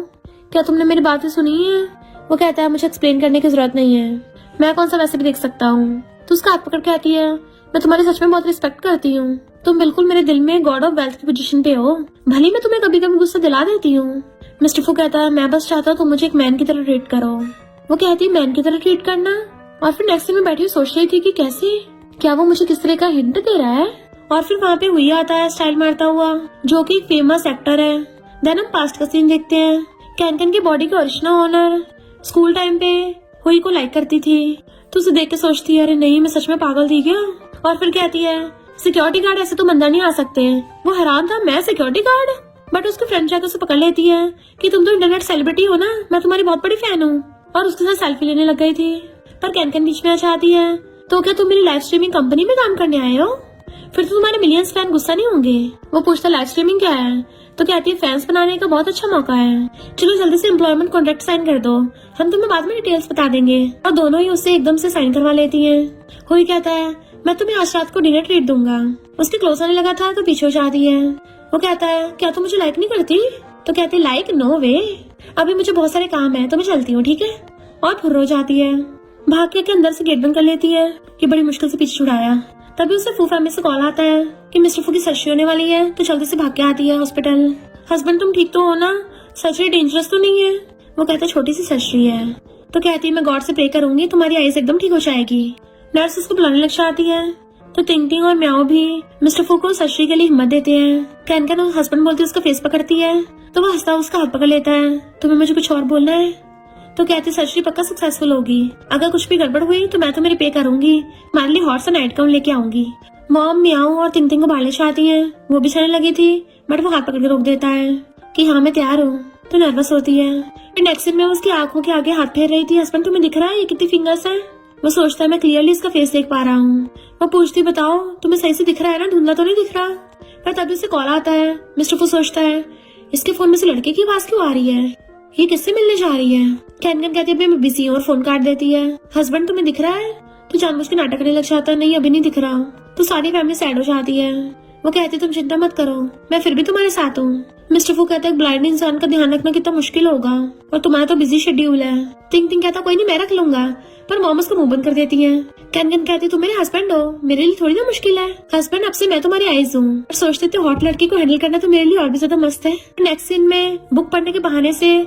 क्या, तुमने मेरी बातें सुनी है। वो कहता है मुझे एक्सप्लेन करने की जरूरत नहीं है, मैं कौन सा वैसे भी देख सकता हूँ। तो उसका हाथ पकड़ के आती है, मैं तुम्हारी सच में बहुत रिस्पेक्ट करती हूँ, तुम बिल्कुल मेरे दिल में गॉड ऑफ वेल्थ की पोजीशन पे हो, भले मैं तुम्हें कभी कभी गुस्सा दिला देती हूँ। मिस्टर फू कहता है मैं बस चाहता हूँ तुम मुझे एक मैन की तरह ट्रीट करो। वो कहती है मैन की तरह ट्रीट करना। और फिर नेक्स्ट में बैठी सोच रही थी कि कैसे, क्या वो मुझे किस तरह का हिंट दे रहा है। और फिर वहाँ पे हुई आता है स्टाइल मारता हुआ, जो कि फेमस एक्टर है। देन हम पास्ट का सीन देखते हैं। कैन की बॉडी के ओरिजिनल ओनर स्कूल टाइम पे हुई को लाइक करती थी, तो उसे देख के सोचती है अरे नहीं मैं सच में पागल थी क्या। और फिर कहती है सिक्योरिटी गार्ड ऐसे तो अंदर नहीं आ सकते। वो हैरान था, मैं सिक्योरिटी गार्ड। बट उसकी फ्रेंड जाकर उसे पकड़ लेती है कि तुम तो इंटरनेट सेलिब्रिटी हो ना, मैं तुम्हारी बहुत बड़ी फैन हूँ। और उसके साथ सेल्फी लेने लग गई थी। पर कैन बीच में आ जाती है, तो क्या तुम मेरी लाइव स्ट्रीमिंग कंपनी में काम करने आए हो, फिर तो तुम्हारे मिलियंस फैन गुस्सा नहीं होंगे। वो पूछता लाइव स्ट्रीमिंग क्या है, तो कहती है फैंस बनाने का बहुत अच्छा मौका है, चलो जल्दी से एम्प्लॉयमेंट कॉन्ट्रैक्ट साइन कर दो, हम तुम्हें बाद में डिटेल्स बता देंगे। और दोनों ही उससे एकदम से साइन करवा लेती हैं। हुई कहता है मैं तुम्हें आज रात को डिनर ट्रीट दूंगा। उसके क्लोज आने लगा था तो पीछे हो जाती है। वो कहता है क्या तुम मुझे लाइक नहीं करती, तो कहती है लाइक नो वे, अभी मुझे बहुत सारे काम है तो मैं चलती हूँ ठीक है। और फुर्र हो जाती है, भाग के अंदर से गेट बंद कर लेती है कि बड़ी मुश्किल से पीछे छुड़ाया। तभी उसे फू फैमिली से कॉल आता है कि मिस्टर फू की सर्जरी होने वाली है, तो जल्दी से भाग के आती है हॉस्पिटल। हस्बैंड तुम ठीक तो हो ना, सर्जरी डेंजरस तो नहीं है। वो कहता है छोटी सी सर्जरी है। तो कहती है मैं गॉड से प्रे करूंगी तुम्हारी आईज एकदम ठीक हो जाएगी। नर्स उसको बुलाने लग जाती है, तो टिंग और म्याओ भी मिस्टर फू को सर्जरी के लिए हिम्मत देते हैं। कैन हस्बैंड बोलती है उसका फेस पकड़ती है, तो वो हंसता उसका हाथ पकड़ लेता है, तुम्हें मुझे कुछ और बोलना है। तो कहती सर्जरी पक्का सक्सेसफुल होगी, अगर कुछ भी गड़बड़ हुई तो मैं तो मेरी पे करूंगी, तुम्हारे लिए हॉर्स और नाइट गाउन लेके आऊंगी। मॉम म्याओ और टिंग को बाहर ले जाती है, वो भी चलने लगी थी बट वो हाथ पकड़ के रोक देता है कि हाँ मैं तैयार हूँ। तो नर्वस होती है। फिर नेक्स्ट सीन में उसकी आंखों के आगे हाथ फेर रही थी, हस्बैंड तुम्हें दिख रहा है ये कितनी फिंगर्स है। वो सोचता है मैं क्लियरली इसका फेस देख पा रहा हूँ। वो पूछती बताओ तुम्हें सही से दिख रहा है ना, धुंधला तो नहीं दिख रहा। पर तभी उसे कॉल आता है। मिस्टर फू सोचता है इसके फोन में से लड़के की आवाज क्यों आ रही है, ये किससे मिलने जा रही है। कैन कहती है मैं बिजी हूँ और फोन काट देती है। हस्बैंड तुम्हें दिख रहा है, तो जानबूझ के नाटक करने लग जाता है, नहीं अभी नहीं दिख रहा। तो सारी फैमिली सैड हो जाती है। वो कहती तुम चिंता मत करो, मैं फिर भी तुम्हारे साथ हूँ। मिस्टर फू कहता है ब्लाइंड इंसान का ध्यान रखना कितना मुश्किल होगा और तुम्हारा तो बिजी शेड्यूल है। टिंग कहता कोई नहीं मैं रख लूंगा, पर मॉम उसको मुंह बंद कर देती है। कैन कहती तुम मेरे हस्बैंड हो, मेरे लिए थोड़ी ना मुश्किल है, हस्बैंड अब से मैं तुम्हारी आइज हूँ। और सोचते थे हॉट लड़की को हैंडल करना तो मेरे लिए और भी ज्यादा मस्त है। नेक्स्ट सीन में बुक पढ़ने के बहाने से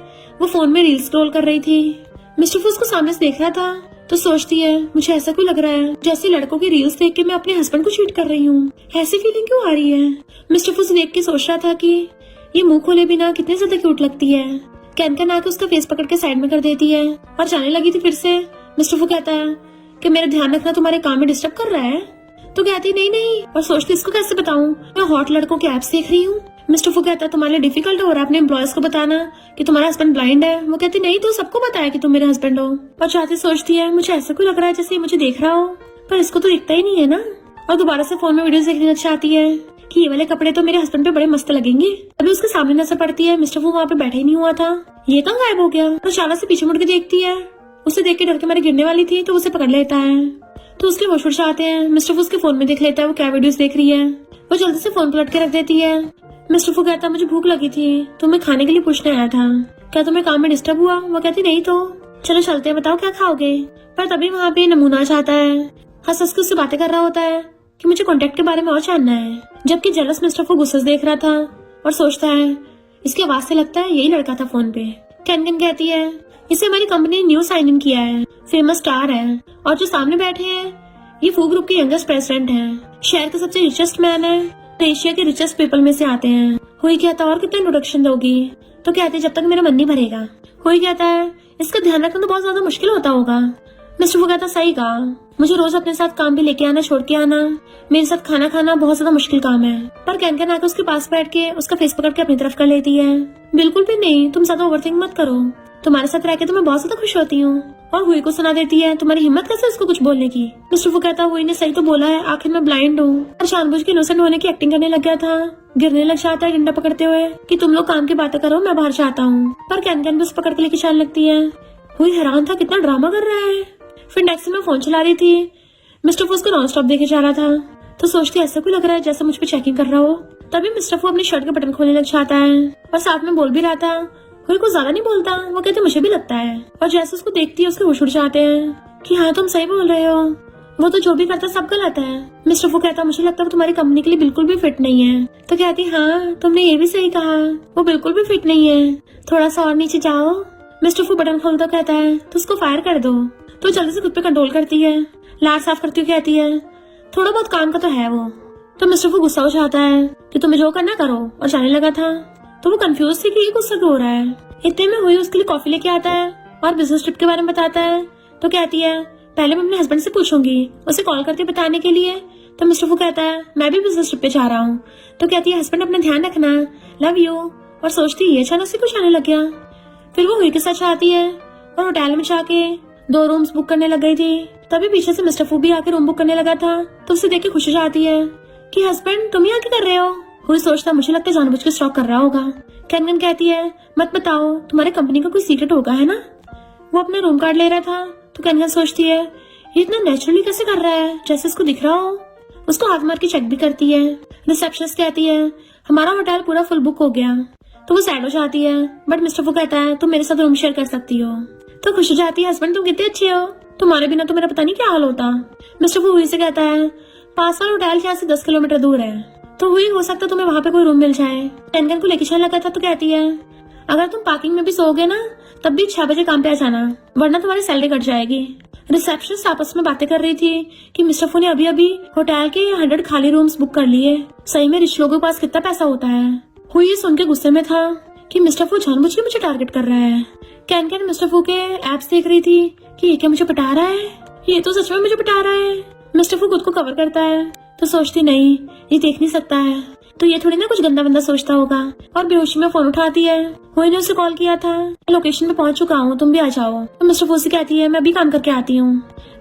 वो फोन में रील स्क्रॉल कर रही थी। मिस्टर फू उसको सामने से देख रहा था, तो सोचती है मुझे ऐसा क्यों लग रहा है जैसे लड़कों की रील्स देख के मैं अपने हस्बैंड को चीट कर रही हूँ, ऐसी फीलिंग क्यों आ रही है। मिस्टर फू से देख के सोच रहा था कि ये मुंह खोले बिना कितने ज्यादा क्यूट लगती है। कैन आके उसका फेस पकड़ के साइड में कर देती है और जाने लगी थी फिर से। मिस्टर फू कहता है कि मेरा ध्यान रखना तुम्हारे काम में डिस्टर्ब कर रहा है। तो कहती नहीं और सोचती इसको कैसे बताऊं, मैं हॉट लड़कों के एप्स देख रही हूँ। मिस्टर फू कहता है तुम्हारे लिए डिफिकल्ट हो रहा है अपने एम्प्लॉयज को बताना कि तुम्हारा हस्बैंड ब्लाइंड है। वो कहती नहीं तो सबको बताया कि तुम मेरे हस्बैंड हो। और चाहती सोचती है मुझे ऐसा क्यों लग रहा है जैसे मुझे देख रहा हो, पर इसको तो दिखता ही नहीं है ना। और दोबारा से फोन में वीडियोस देखने लग जाती है कि ये वाले कपड़े तो मेरे हस्बैंड पे बड़े मस्त लगेंगे। अभी उसके सामने नजर पड़ती है मिस्टर फू वहाँ पे बैठा ही नहीं हुआ था, ये कहाँ गायब हो गया। तो चाला से पीछे मुड़ के देखती है, उसे देख के डर के मारे गिरने वाली थी, तो उसे पकड़ लेता है। तो उसके होश उड़ जाते हैं। मिस्टर फू उसके फोन में देख लेता है वो क्या वीडियोस देख रही है। वो जल्दी से फोन पलट के रख देती है। मिस्टर फू कहता मुझे भूख लगी थी तो मैं खाने के लिए पूछने आया था, क्या तुम्हें काम में डिस्टर्ब हुआ। वो कहती नहीं तो चलो चलते हैं, बताओ क्या खाओगे। पर तभी वहाँ पे नमूना जाता है, हंस हंस के उससे बातें कर रहा होता है कि मुझे कॉन्टेक्ट के बारे में और जानना है। जबकि जेलस मिस्टर फू गुस्से से देख रहा था और सोचता है इसकी आवाज से लगता है यही लड़का था फोन पे। कैन कहती है इसे हमारी कंपनी ने न्यू साइन इन किया है, फेमस स्टार है, और जो सामने बैठे हैं ये फू ग्रुप के यंगेस्ट प्रेसिडेंट हैं, शहर का सबसे रिचेस्ट मैन है, एशिया के रिचेस्ट पीपल में से आते हैं। हुई कहता और कितना इंट्रोडक्शन दोगी। तो कहते जब तक मेरा मन नहीं भरेगा। हुई कहता है इसका ध्यान रखना तो बहुत ज्यादा मुश्किल होता होगा। मिस्टर फू कहता सही कहा, मुझे रोज अपने साथ काम भी लेके आना छोड़ के आना, मेरे साथ खाना खाना बहुत ज्यादा मुश्किल काम है। पर कैन आकर उसके पास बैठ के उसका फेस पकड़ के अपनी तरफ कर लेती है। बिल्कुल भी नहीं, तुम ज्यादा ओवरथिंक मत करो, तुम्हारे साथ रह के तो मैं बहुत ज्यादा खुश होती हूँ और हुई को सुना देती है, तुम्हारी हिम्मत कैसे उसको कुछ बोलने की। मिस्टर फू कहता हुई ने सही तो बोला है, आखिर मैं ब्लाइंड हूँ। और जानबूझ के इनोसेंट होने की एक्टिंग करने लग गया था। गिरने लग जाता है डंडा पकड़ते हुए कि तुम लोग काम की बातें करो, मैं बाहर जाता हूँ। पर कैन कैन भी उस पकड़ के लेके चलने लगती है। हुई हैरान था कितना ड्रामा कर रहा है। फिर नेक्स्ट में फोन चला रही थी। मिस्टर फू उसको नॉन स्टॉप देखे जा रहा था तो सोचती ऐसा कोई लग रहा है जैसे मुझ पे चेकिंग कर रहा हो। तभी मिस्टर फू अपनी शर्ट के बटन खोलने लग जाता है और साथ में बोल भी रहा था। हुई कुछ ज्यादा नहीं बोलता, वो कहते मुझे भी लगता है। और जैसे उसको देखती है उसके होश उड़ जाते हैं कि हाँ तुम सही बोल रहे हो, वो तो जो भी करता सब गलत है। मिस्टर फू कहता मुझे लगता है वो तुम्हारी कंपनी के लिए बिल्कुल भी फिट नहीं है। तो कहती हाँ तुमने ये भी सही कहा, वो बिल्कुल भी फिट नहीं है, थोड़ा सा और नीचे जाओ। मिस्टर फू बटन खोलता कहता है तो उसको फायर कर दो। तो जल्दी से खुद पे कंट्रोल करती है, लार साफ करती हुई कहती है थोड़ा बहुत काम का तो है वो। तो मिस्टर फू गुस्सा हो जाता है कि तुम्हें जो करना करो और जाने लगा था। तो वो कंफ्यूज थी कि ये गुस्सा क्यों हो रहा है। इतने में हुई उसके लिए कॉफी लेके आता है और बिजनेस ट्रिप के बारे में बताता है। तो कहती है पहले मैं अपने हस्बैंड से पूछूंगी, उसे कॉल करके बताने के लिए। तो मिस्टर फू कहता है मैं भी बिजनेस ट्रिप पे जा रहा हूँ। तो कहती है हस्बैंड अपना ध्यान रखना, लव यू। और सोचती है अचानक से कुछ आने लग गया। फिर वो हुई के साथ आती है और होटल में जाके 2 रूम्स बुक करने लग गई थी। तभी पीछे से मिस्टर फू भी आके रूम बुक करने लगा था। तो उसे देख के खुश हो जाती है कि हस्बैंड तुम यहाँ क्या कर रहे हो। हुई सोचता मुझे लगता है जानबूझ के स्टॉक कर रहा होगा। कैन कहती है मत बताओ, तुम्हारे कंपनी का कोई सीक्रेट होगा है ना। वो अपना रूम कार्ड ले रहा था। तो कैन सोचती है ये इतना नेचुरली कैसे कर रहा है जैसे इसको दिख रहा हो। उसको हाथ मार के चेक भी करती है। रिसेप्शनिस्ट कहती है हमारा होटल पूरा फुल बुक हो गया। तो वो सैड हो जाती है बट मिस्टर फू कहता है तुम मेरे साथ रूम शेयर कर सकती हो। तो खुश हो जाती है हस्बैंड तुम कितने अच्छे हो, तुम्हारे बिना तो मेरा पता नहीं क्या हाल होता। मिस्टर फू हुई से कहता है पास वाला होटल यहाँ से 10 किलोमीटर दूर है, तो हुई हो सकता तुम्हें वहाँ पे कोई रूम मिल जाए। कैन को लेके चलने लगा था। तो कहती है अगर तुम पार्किंग में भी सोओगे ना तब भी 6 बजे काम पे आ जाना, वरना तुम्हारी सैलरी कट जाएगी। रिसेप्शनिस्ट आपस में बातें कर रही थी कि मिस्टर फू ने अभी अभी होटल के 100 खाली रूम्स बुक कर लिए। सही में रिच लोगों के पास कितना पैसा होता है। हुई सुन के गुस्से में था कि मिस्टर फू जानबूझ के मुझे टारगेट कर रहा है। कैन मिस्टर फू के एप्स देख रही थी कि ये क्या मुझे पटा रहा है, ये तो सच में मुझे पटा रहा है। मिस्टर फू खुद को कवर करता है तो सोचती नहीं ये देख नहीं सकता है, तो ये थोड़ी ना कुछ गंदा बंदा सोचता होगा। और बेहोशी में फोन उठाती है। हुई ने उसे कॉल किया था, लोकेशन पे पहुंच चुका हूँ, तुम भी आ जाओ। तो मिस्टर फू से कहती है मैं भी काम करके आती हूँ।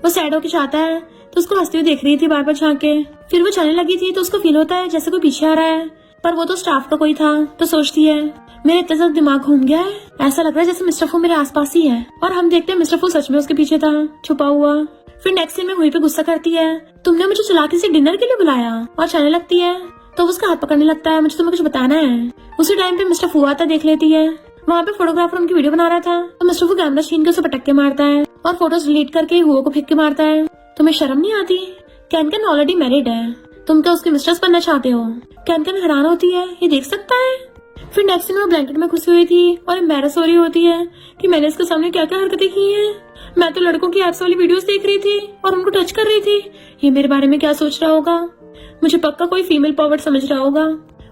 वो सैड होके जाता है तो उसको हंसती हुई देख रही थी बार बार झांके। फिर वो चलने लगी थी तो उसको फील होता है जैसे कोई पीछे आ रहा है, पर वो तो स्टाफ का कोई था। तो सोचती है मेरा इतना ज्यादा दिमाग घूम गया है, ऐसा लग रहा है जैसे मिस्टर फू मेरे आसपास ही है। और हम देखते हैं मिस्टर फू सच में उसके पीछे था छुपा हुआ। फिर नेक्स्ट सीन में हुई पे गुस्सा करती है तुमने मुझे चालाकी से डिनर के लिए बुलाया, और चलने लगती है। तो उसका हाथ पकड़ने लगता है मुझे तुम्हें कुछ बताना है। उसी टाइम पे मिस्टर फू आता देख लेती है। वहाँ पे फोटोग्राफर उनकी वीडियो बना रहा था तो मिस्टर फू कैमरा छीन के उसे पटक के मारता है और फोटोज डिलीट करके हुआ को फेंक के मारता है। तुम्हें शर्म नहीं आती? कैन ऑलरेडी मैरिड है, तुम क्या उसके मिस्ट्रेस बनना चाहते हो? कैन हैरान होती है ये देख सकता है। फिर नेक्स्ट दिन वो ब्लैंकेट में घुसी हुई थी और एम्बैरस हो रही होती है कि मैंने इसके सामने क्या क्या हरकतें की हैं। मैं तो लड़कों की एप्स वाली वीडियोस देख रही थी और उनको टच कर रही थी, ये मेरे बारे में क्या सोच रहा होगा, मुझे पक्का कोई फीमेल पावर समझ रहा होगा।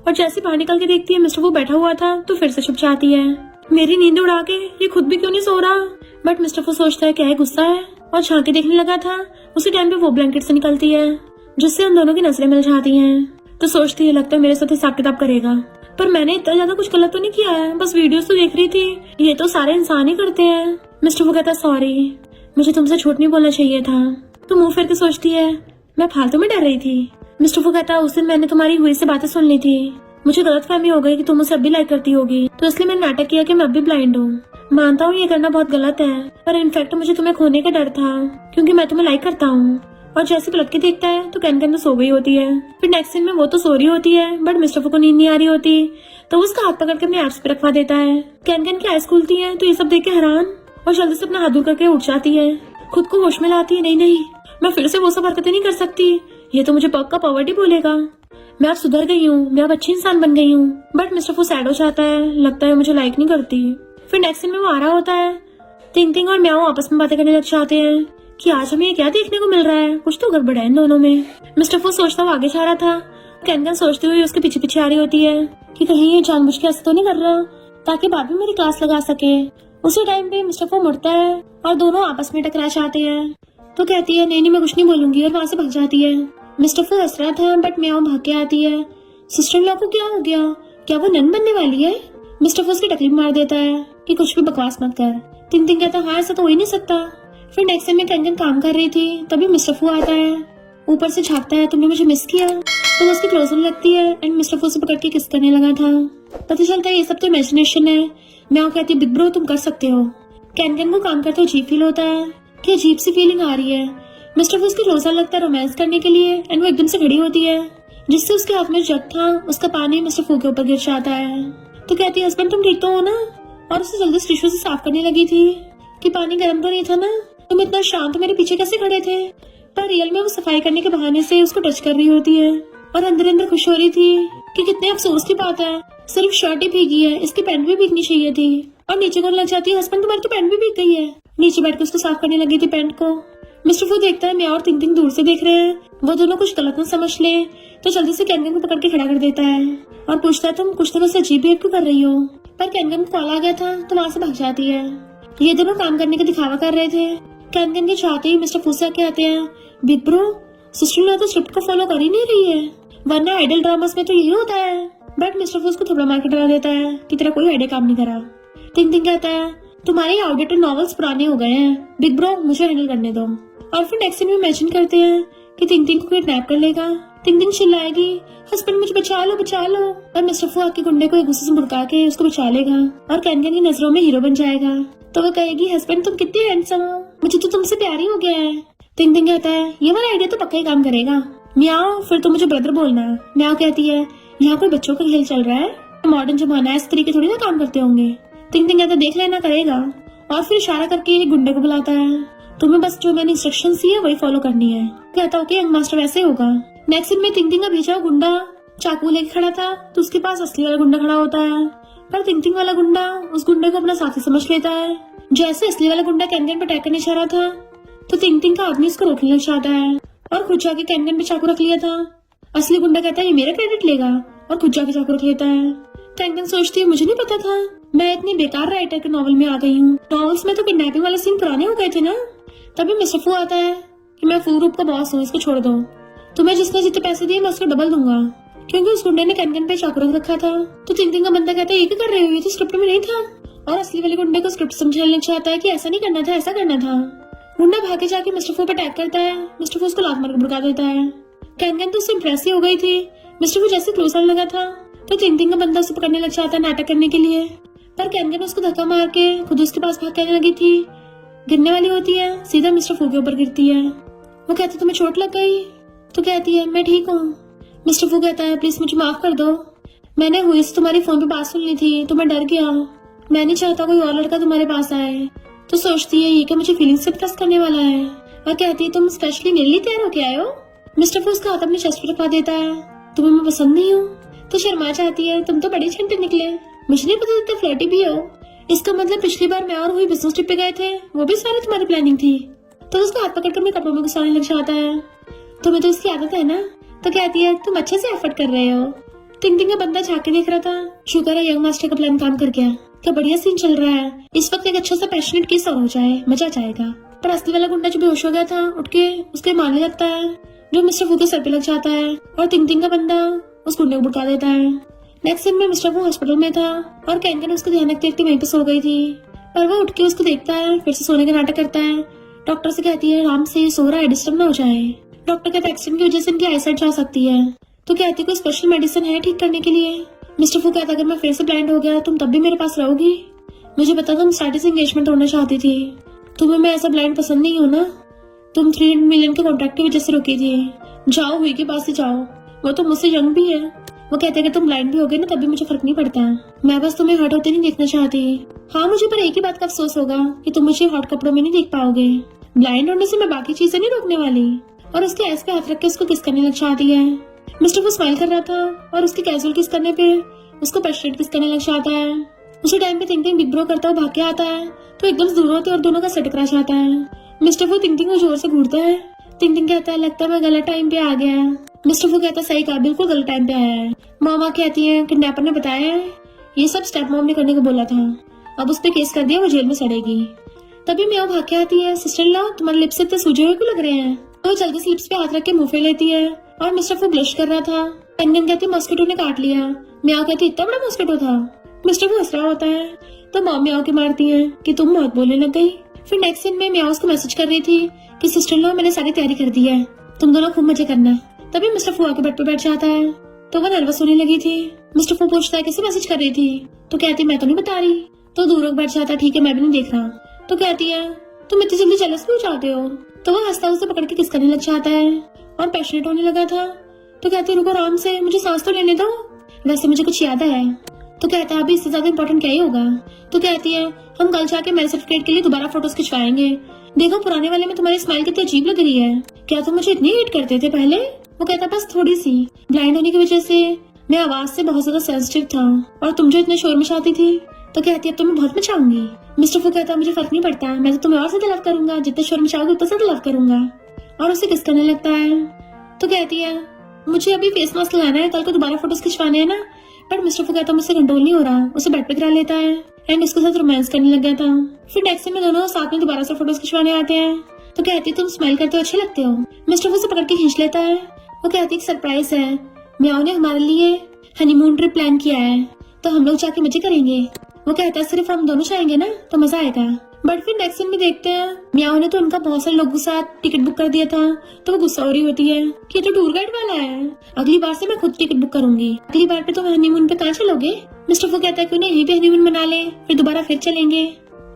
और जैसे बाहर निकल के देखती है मिस्टर वो बैठा हुआ था तो फिर से छुप जाती है। मेरी नींद उड़ा के ये खुद भी क्यों नहीं सो रहा। बट मिस्टर वो सोचता है क्या है गुस्सा है और झांके देखने लगा था। उसी टाइम पे वो ब्लैंकेट से निकलती है जिससे उन दोनों की नजरें मिल जाती हैं। तो सोचती है लगता है मेरे साथ हिसाब किताब करेगा, पर मैंने इतना ज्यादा कुछ गलत तो नहीं किया है, बस वीडियोस तो देख रही थी, ये तो सारे इंसान ही करते हैं। मिस्टर वो कहता सॉरी, मुझे तुमसे झूठ नहीं बोलना चाहिए था। तो मुंह फेर के सोचती है मैं फालतू में डर रही थी। मिस्टर वो कहता उस दिन मैंने तुम्हारी हुई से बातें सुन ली थी, मुझे गलतफहमी हो गई कि तुम उसे अब भी लाइक करती होगी, तो इसलिए मैंने नाटक किया कि मैं अब भी ब्लाइंड हूँ। मानता हूँ ये करना बहुत गलत है, पर इनफैक्ट मुझे तुम्हें खोने का डर था क्योंकि मैं तुम्हें लाइक करता हूँ। और जैसे पलट के देखता है तो कैन तो सो गई होती है। फिर नेक्स्ट सीन में वो तो सो रही होती है बट मिस्टर को नींद नहीं आ रही होती, तो उसका हाथ पकड़ के अपने एप्स पे रखवा देता है। कैन की आइज खुलती है तो ये सब देख के हैरान और जल्दी से अपना हाथ दूर करके उठ जाती है, खुद को होश में लाती है। नहीं मैं फिर से वो सब हरकतें नहीं कर सकती, ये तो मुझे पक्का पॉवर्टी बोलेगा। मैं अब सुधर गई हूँ, मैं अब अच्छी इंसान बन गई हूँ। बट मिस्टर वो सैड हो जाता है, लगता है मुझे लाइक नहीं करती। फिर नेक्स्ट सीन में वो आ रहा होता है, टिंग और म्याओ आपस में बातें करने लग जाते हैं कि आज हमें क्या देखने को मिल रहा है, कुछ तो गड़बड़ है इन दोनों में। मिस्टर फो सोचता हुआ आगे जा रहा था, कैन सोचती हुई उसके पीछे पीछे आ रही होती है कि कहीं ये जानबूझ के ऐसा तो नहीं कर रहा ताकि बाद में मेरी क्लास लगा सके। उसी टाइम पे मिस्टर फो मुड़ता है और दोनों आपस में टकरा जाते हैं। तो कहती है नहीं मैं कुछ नहीं बोलूंगी, और वहाँ से भाग जाती है। मिस्टर फो हंस रहा था बट म्याओ भाग के आती है। सिस्टर इन लॉ को क्या हो गया, क्या वो नन बनने वाली है? मिस्टर फो उसकी टकली मार देता है कि कुछ भी बकवास मत कर। टिंग कहता हाँ ऐसा तो हो ही नहीं सकता। फिर नेक्स्ट टाइम में कैंगन काम कर रही थी तभी मिस्टर फू आता है, ऊपर से झाँकता है, तुमने मुझे मिस किया। तो उसकी क्लोज होने लगती है एंड मिस्टर फू से पकड़ के किस करने लगा था। पता चलता है ये सब तो इमेजिनेशन है। मैं कहती बिग ब्रो तुम कर सकते हो। कैंगन को काम करते अजीब फील होता है कि अजीब सी फीलिंग आ रही है। मिस्टर फू उसकी क्लोज लगता है रोमांस करने के लिए एंड वो एकदम से खड़ी होती है जिससे उसके हाथ में जग था उसका पानी मिस्टर फू के ऊपर गिर जाता है। तो कहती है हस्बैंड तुम ठीक तो हो ना, और उसे जल्दी टिश्यू से साफ करने लगी थी कि पानी गर्म तो नहीं था ना, तुम इतना शांत मेरे पीछे कैसे खड़े थे। पर रियल में वो सफाई करने के बहाने से उसको टच कर रही होती है और अंदर अंदर खुश हो रही थी कि कितने अफसोस की बात है, सिर्फ शर्ट ही भीगी है, इसकी पैंट भी भीगनी चाहिए थी। और नीचे को लग जाती है हस्बैंड तुम्हारी तो पैंट भी भीग गई है। नीचे बैठ के उसको साफ करने लगी थी पैंट को। मिस्टर फू देखता है मैं और तिंग तिंग दूर से देख रहे हैं, वो दोनों कुछ गलत न समझ ले तो जल्दी से कैंगन को पकड़ के खड़ा कर देता है और पूछता है तुम कुछ दिनों से अजीब बिहेव क्यों कर रही हो। पर कैंगन को कॉल आ गया था तो वहाँ से भाग जाती है। ये दोनों काम करने का दिखावा कर रहे थे। कैंगन के चाहते ही मिस्टर फू से आके आते हैं, बिग ब्रो सिस्टर ने तो स्क्रिप्ट को फॉलो कर ही नहीं रही है, वरना आइडल ड्रामास में तो यही होता है। बट मिस्टर फू उसको थोड़ा मार के डरा देता है कि तेरा कोई आइडिया काम नहीं करा। तिंग तिंग कहता है तुम्हारे आउटडेटेड नॉवेल्स पुराने हो गए हैं बिग ब्रो, मुझे हैंडल करने दो। और फिर नेक्स्ट सीन में इमेजिन करते हैं कि तिंग तिंग को किडनैप कर लेगा। तिंग तिंग चिल्लाएगी हस्बैंड मुझे बचा लो बचा लो, और मिस्टर फू आके गुंडे को एक गुस्से से भड़का के उसको बचा लेगा और कैंगन की नजरों में हीरो बन जाएगा। तो वो कहेगी हस्बैंड तुम कितने हैंडसम हो, मुझे तो तुमसे प्यार ही हो गया है। तिंग तिंग कहता है ये वाला आइडिया तो पक्का ही काम करेगा। म्याओ फिर तो मुझे ब्रदर बोलना। म्याओ कहती है यहाँ कोई बच्चों का खेल चल रहा है, मॉडर्न जमाना है, इस तरीके थोड़ी ना काम करते होंगे। तिंग तिंग कहता देख लेना करेगा, और फिर इशारा करके गुंडे को बुलाता है, तुम्हें बस जो मैंने इंस्ट्रक्शन दी है वही फॉलो करनी है। कहता ओके यंग मास्टर वैसे होगा। नेक्स्ट सीन में तिंग तिंग का भेजा गुंडा चाकू लेके खड़ा था तो उसके पास असली वाला गुंडा खड़ा होता है, पर तिंग तिंग वाला गुंडा उस गुंडे को अपना साथी समझ लेता है। जैसे असली वाला गुंडा कैंगन पे अटैक करने जा रहा था तो तिंग तिंग का आदमी उसको रोकने लग जाता है और खुद जाके कैंगन पे चाकू रख लिया था। असली गुंडा कहता है ये मेरा क्रेडिट लेगा और खुद जाके चाकू रख लेता है। कैंगन सोचती है मुझे नहीं पता था, मैं इतनी बेकार राइटर के नॉवल में आ गई हूँ। नॉवेल्स में तो किडनैपिंग वाले सीन पुराने हो गए थे ना। तभी मिस्टर फू आता है कि मैं फू ग्रुप का बॉस हूँ, इसको छोड़ दो। तुम्हें जिसने जितने पैसे दिए मैं उसको डबल दूंगा, क्योंकि उस गुंडे ने कैंगन पे चाकू रख रखा था। तो तिंग तिंग का बंदा कहता है ये क्या कर रहे हो, ये तो स्क्रिप्ट में नहीं था। और असली वाले गुंडे को स्क्रिप्ट समझाने चाहता है कि ऐसा नहीं करना था, ऐसा करना था। गुंडा भागे जाके मिस्टर फू पे अटैक करता है, मिस्टर फू उसको लात मार के भड़का देता है। कैंगन तो उससे इम्प्रेस हो गई थी। मिस्टर फू जैसे क्लोज आने लगा था तो तिंग तिंग का बंदा उसे पकड़ने लग जाता है नाटक करने के लिए, पर कैंगन उसको धक्का मार के खुद उसके पास भाग करने लगी थी। गिरने वाली होती है, सीधा मिस्टर फू के ऊपर गिरती है। वो कहती तुम्हें चोट लग गई? तो कहती है मैं ठीक हूँ। मिस्टर फू कहता है प्लीज मुझे माफ कर दो, मैंने हुई से तुम्हारी फोन पे बात सुननी थी तो मैं डर गया, मैं नहीं चाहता कोई और लड़का तुम्हारे पास आए। तो सोचती है ये क्या मुझे फीलिंग्स से प्लस करने वाला है, और कहती है तुम स्पेशली मेरे लिए तैयार होके आए हो। मिस्टर फू उसका हाथ अपने चेस्ट पे रखवा देता है, तुम्हें मैं पसंद नहीं हूँ। तो शर्मा जाती है तुम तो बड़े छंटे निकले, मुझे नहीं पता इतने फ्लर्टी भी हो। इसका मतलब पिछली बार मैं और हुई बिजनेस ट्रिप पे गए थे, वो भी सारी तुम्हारी प्लानिंग थी। तो उसका हाथ पकड़कर मेरे कपड़ों में घुसाने लग जाता है, तुम्हें तो उसकी आदत है ना। तो कहती है तुम अच्छे से एफर्ट कर रहे हो। टिंग टिंग का बंदा झाँक के देख रहा था, शुक्र है यंग मास्टर का प्लान काम कर गया, क्या बढ़िया सीन चल रहा है। इस वक्त एक अच्छा सा पैशनेट किस और हो जाए, मजा आ जाएगा। पर असली वाला गुंडा जो बेहोश हो गया था उठ के उसके मारने लगता है, जो मिस्टर फू के सर पे लग जाता है, और टिंग टिंग का बंदा उस गुंडे को भड़का देता है। नेक्स्ट सीन में मिस्टर फू हॉस्पिटल में था और कैंगन उसको ध्यान रखते रखते वहीं पे सो गई थी, पर वो उठ के उसको देखता है, फिर से सोने का नाटक करता है। डॉक्टर से कहती है आराम से सो रहा है, डिस्टर्ब ना हो जाए। डॉक्टर कहता है एक्सीडेंट की वजह से इनकी आईसाइट जा सकती है। तो कहती कोई स्पेशल मेडिसिन है ठीक करने के लिए। मिस्टर फू कहता अगर मैं फिर से ब्लाइंड हो गया तुम तब भी मेरे पास रहोगी। मुझे पता तुम स्टार्टिंग से एंगेजमेंट होना चाहती थी, तुम्हें मैं ऐसा ब्लाइंड पसंद नहीं हूँ ना। तुम 300 मिलियन के कॉन्ट्रैक्ट की वजह से रुकी थी, जाओ हुई के पास ही जाओ, वो तो मुझसे यंग भी है। वो कहते हैं कि तुम ब्लाइंड भी हो गए ना तभी मुझे फर्क नहीं पड़ता, मैं बस तुम्हें हॉट होते नहीं देखना चाहती। हाँ मुझे पर एक ही बात का अफसोस होगा कि तुम मुझे हॉट कपड़ों में नहीं देख पाओगे। ब्लाइंड होने से मैं बाकी चीजें नहीं रोकने वाली। और उसके ऐस पे हाथ रख के उसको किस करने लग जाती है। मिस्टर वो स्माइल कर रहा था और उसके कैजुअल किस करने पे उसको पैशनेट किस करने लग जाता है। उसी टाइम पे टिंग टिंग बिग ब्रो करता हुआ भाग के आता है तो एकदम से दूर होते और दोनों का सर टकरा जाता है। मिस्टर वो टिंग टिंग को जोर से घूरता है। टिंग टिंग कहता है लगता है मैं गलत टाइम पे आ गया। मिस्टर वो कहता है सही कहा, बिल्कुल गलत टाइम पे आया है। मामा कहती है किडनैपर ने बताया है, ये सब स्टेप मॉम ने करने को बोला था, अब उस पर केस कर दिया, वो जेल में सड़ेगी। तभी म्याओ भाग के आती है, सिस्टर इन लॉ तुम्हारे लिप्स इतने सूजे हुए क्यों लग रहे हैं। तो जल्दी से लिप्स पे हाथ रख के मुंह फेर लेती है और मिस्टर वो ब्लश कर रहा था। पेंगुइन कहती है मॉस्किटो ने काट लिया। म्याओ कहती इतना बड़ा मॉस्किटो था। मिस्टर वो हंस रहा होता है तो मॉम म्याओ के मारती है कि तुम बहुत बोलने लग गई। फिर नेक्स्ट सीन में मैं उसको मैसेज कर रही थी कि सिस्टर लो मैंने सारी तैयारी कर दी है, तुम दोनों खूब मजे करना। तभी मिस्टर फू आके बेड पे बैठ जाता है तो वो नर्वस होने लगी थी। मिस्टर फू पूछता है कैसे मैसेज कर रही थी, तो कहती मैं तो नहीं बता रही। तो दूर बैठ जाता है ठीक है मैं भी नहीं देख रहा। तो कहती है तुम इतनी जल्दी जेलस क्यों चाहते हो। तो वो हंसता उसे पकड़ के किस करने लग जाता है और पैशनेट होने लगा था। तो कहती रुको आराम से, मुझे सांस तो लेने दो, वैसे मुझे कुछ याद है। तो कहता है अभी इससे ज्यादा इम्पोर्टेंट क्या ही होगा। तो कहती है हम कल जाके मैरिज सर्टिफिकेट के लिए दोबारा फोटोज खिंचवाएंगे, देखो पुराने वाले में तुम्हारी स्माइल कितनी अजीब लग रही है, क्या तुम मुझे इतनी हेट करते थे पहले। वो कहता बस थोड़ी सी, ब्लाइंड होने की वजह से मैं आवाज से बहुत ज्यादा सेंसिटिव था और तुम जो इतने शोर मचाती थी। तो कहती है अब तो मैं बहुत मचाऊंगी। मिस्टर फू कहता मुझे फर्क नहीं पड़ता, मैं तो तुम्हें और ज्यादा लव करूंगा, जितने शोर मचाओगे उतना ज्यादा लव करूंगा, और उसे किस करने लगता है। तो कहती है मुझे अभी फेस मास्क लगाना है, कल को दोबारा फोटोज खिंचवाने हैं ना। बट मिस्टर फू कहता मुझसे कंट्रोल नहीं हो रहा, उसे बेड पे गिरा लेता है एंड उसके साथ रोमांस करने लग गया था। फिर नेक्स्ट में दोनों साथ में दोबारा से फोटोज खिंचवाने आते हैं। तो कहती तुम स्माइल करते हो अच्छे लगते हो। मिस्टर फू से पकड़ के खींच लेता है। वो कहती सरप्राइज है, म्याओ ने हमारे लिए हनीमून ट्रिप प्लान किया है, तो हम लोग जाके मजे करेंगे। वो कहता है सिर्फ हम दोनों जाएंगे ना तो मजा आएगा। बट फिर नेक्स्ट सीन में देखते हैं म्याओ ने तो उनका बहुत सारे लोगों के साथ टिकट बुक कर दिया था, तो वो गुस्सा हो रही होती है कि ये तो टूर गाइड वाला है, अगली बार से मैं खुद टिकट बुक करूंगी, अगली बार पे तुम हनीमून पे कहाँ चलोगे। मिस्टर फू कहता है क्यों नहीं यहीं पे हनीमून मना ले, फिर दोबारा फिर चलेंगे,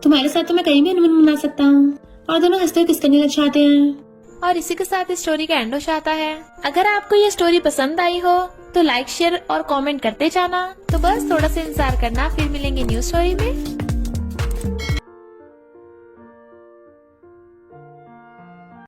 तुम्हारे साथ तो मैं कहीं भी हनीमून मना सकता हूँ। और दोनों हंसते हुए किस करने लग जाते हैं। और इसी के साथ इस स्टोरी का एंड हो जाता है। अगर आपको ये स्टोरी पसंद आई हो तो लाइक शेयर और कमेंट करते जाना। तो बस थोड़ा सा इंतजार करना, फिर मिलेंगे न्यू स्टोरी में।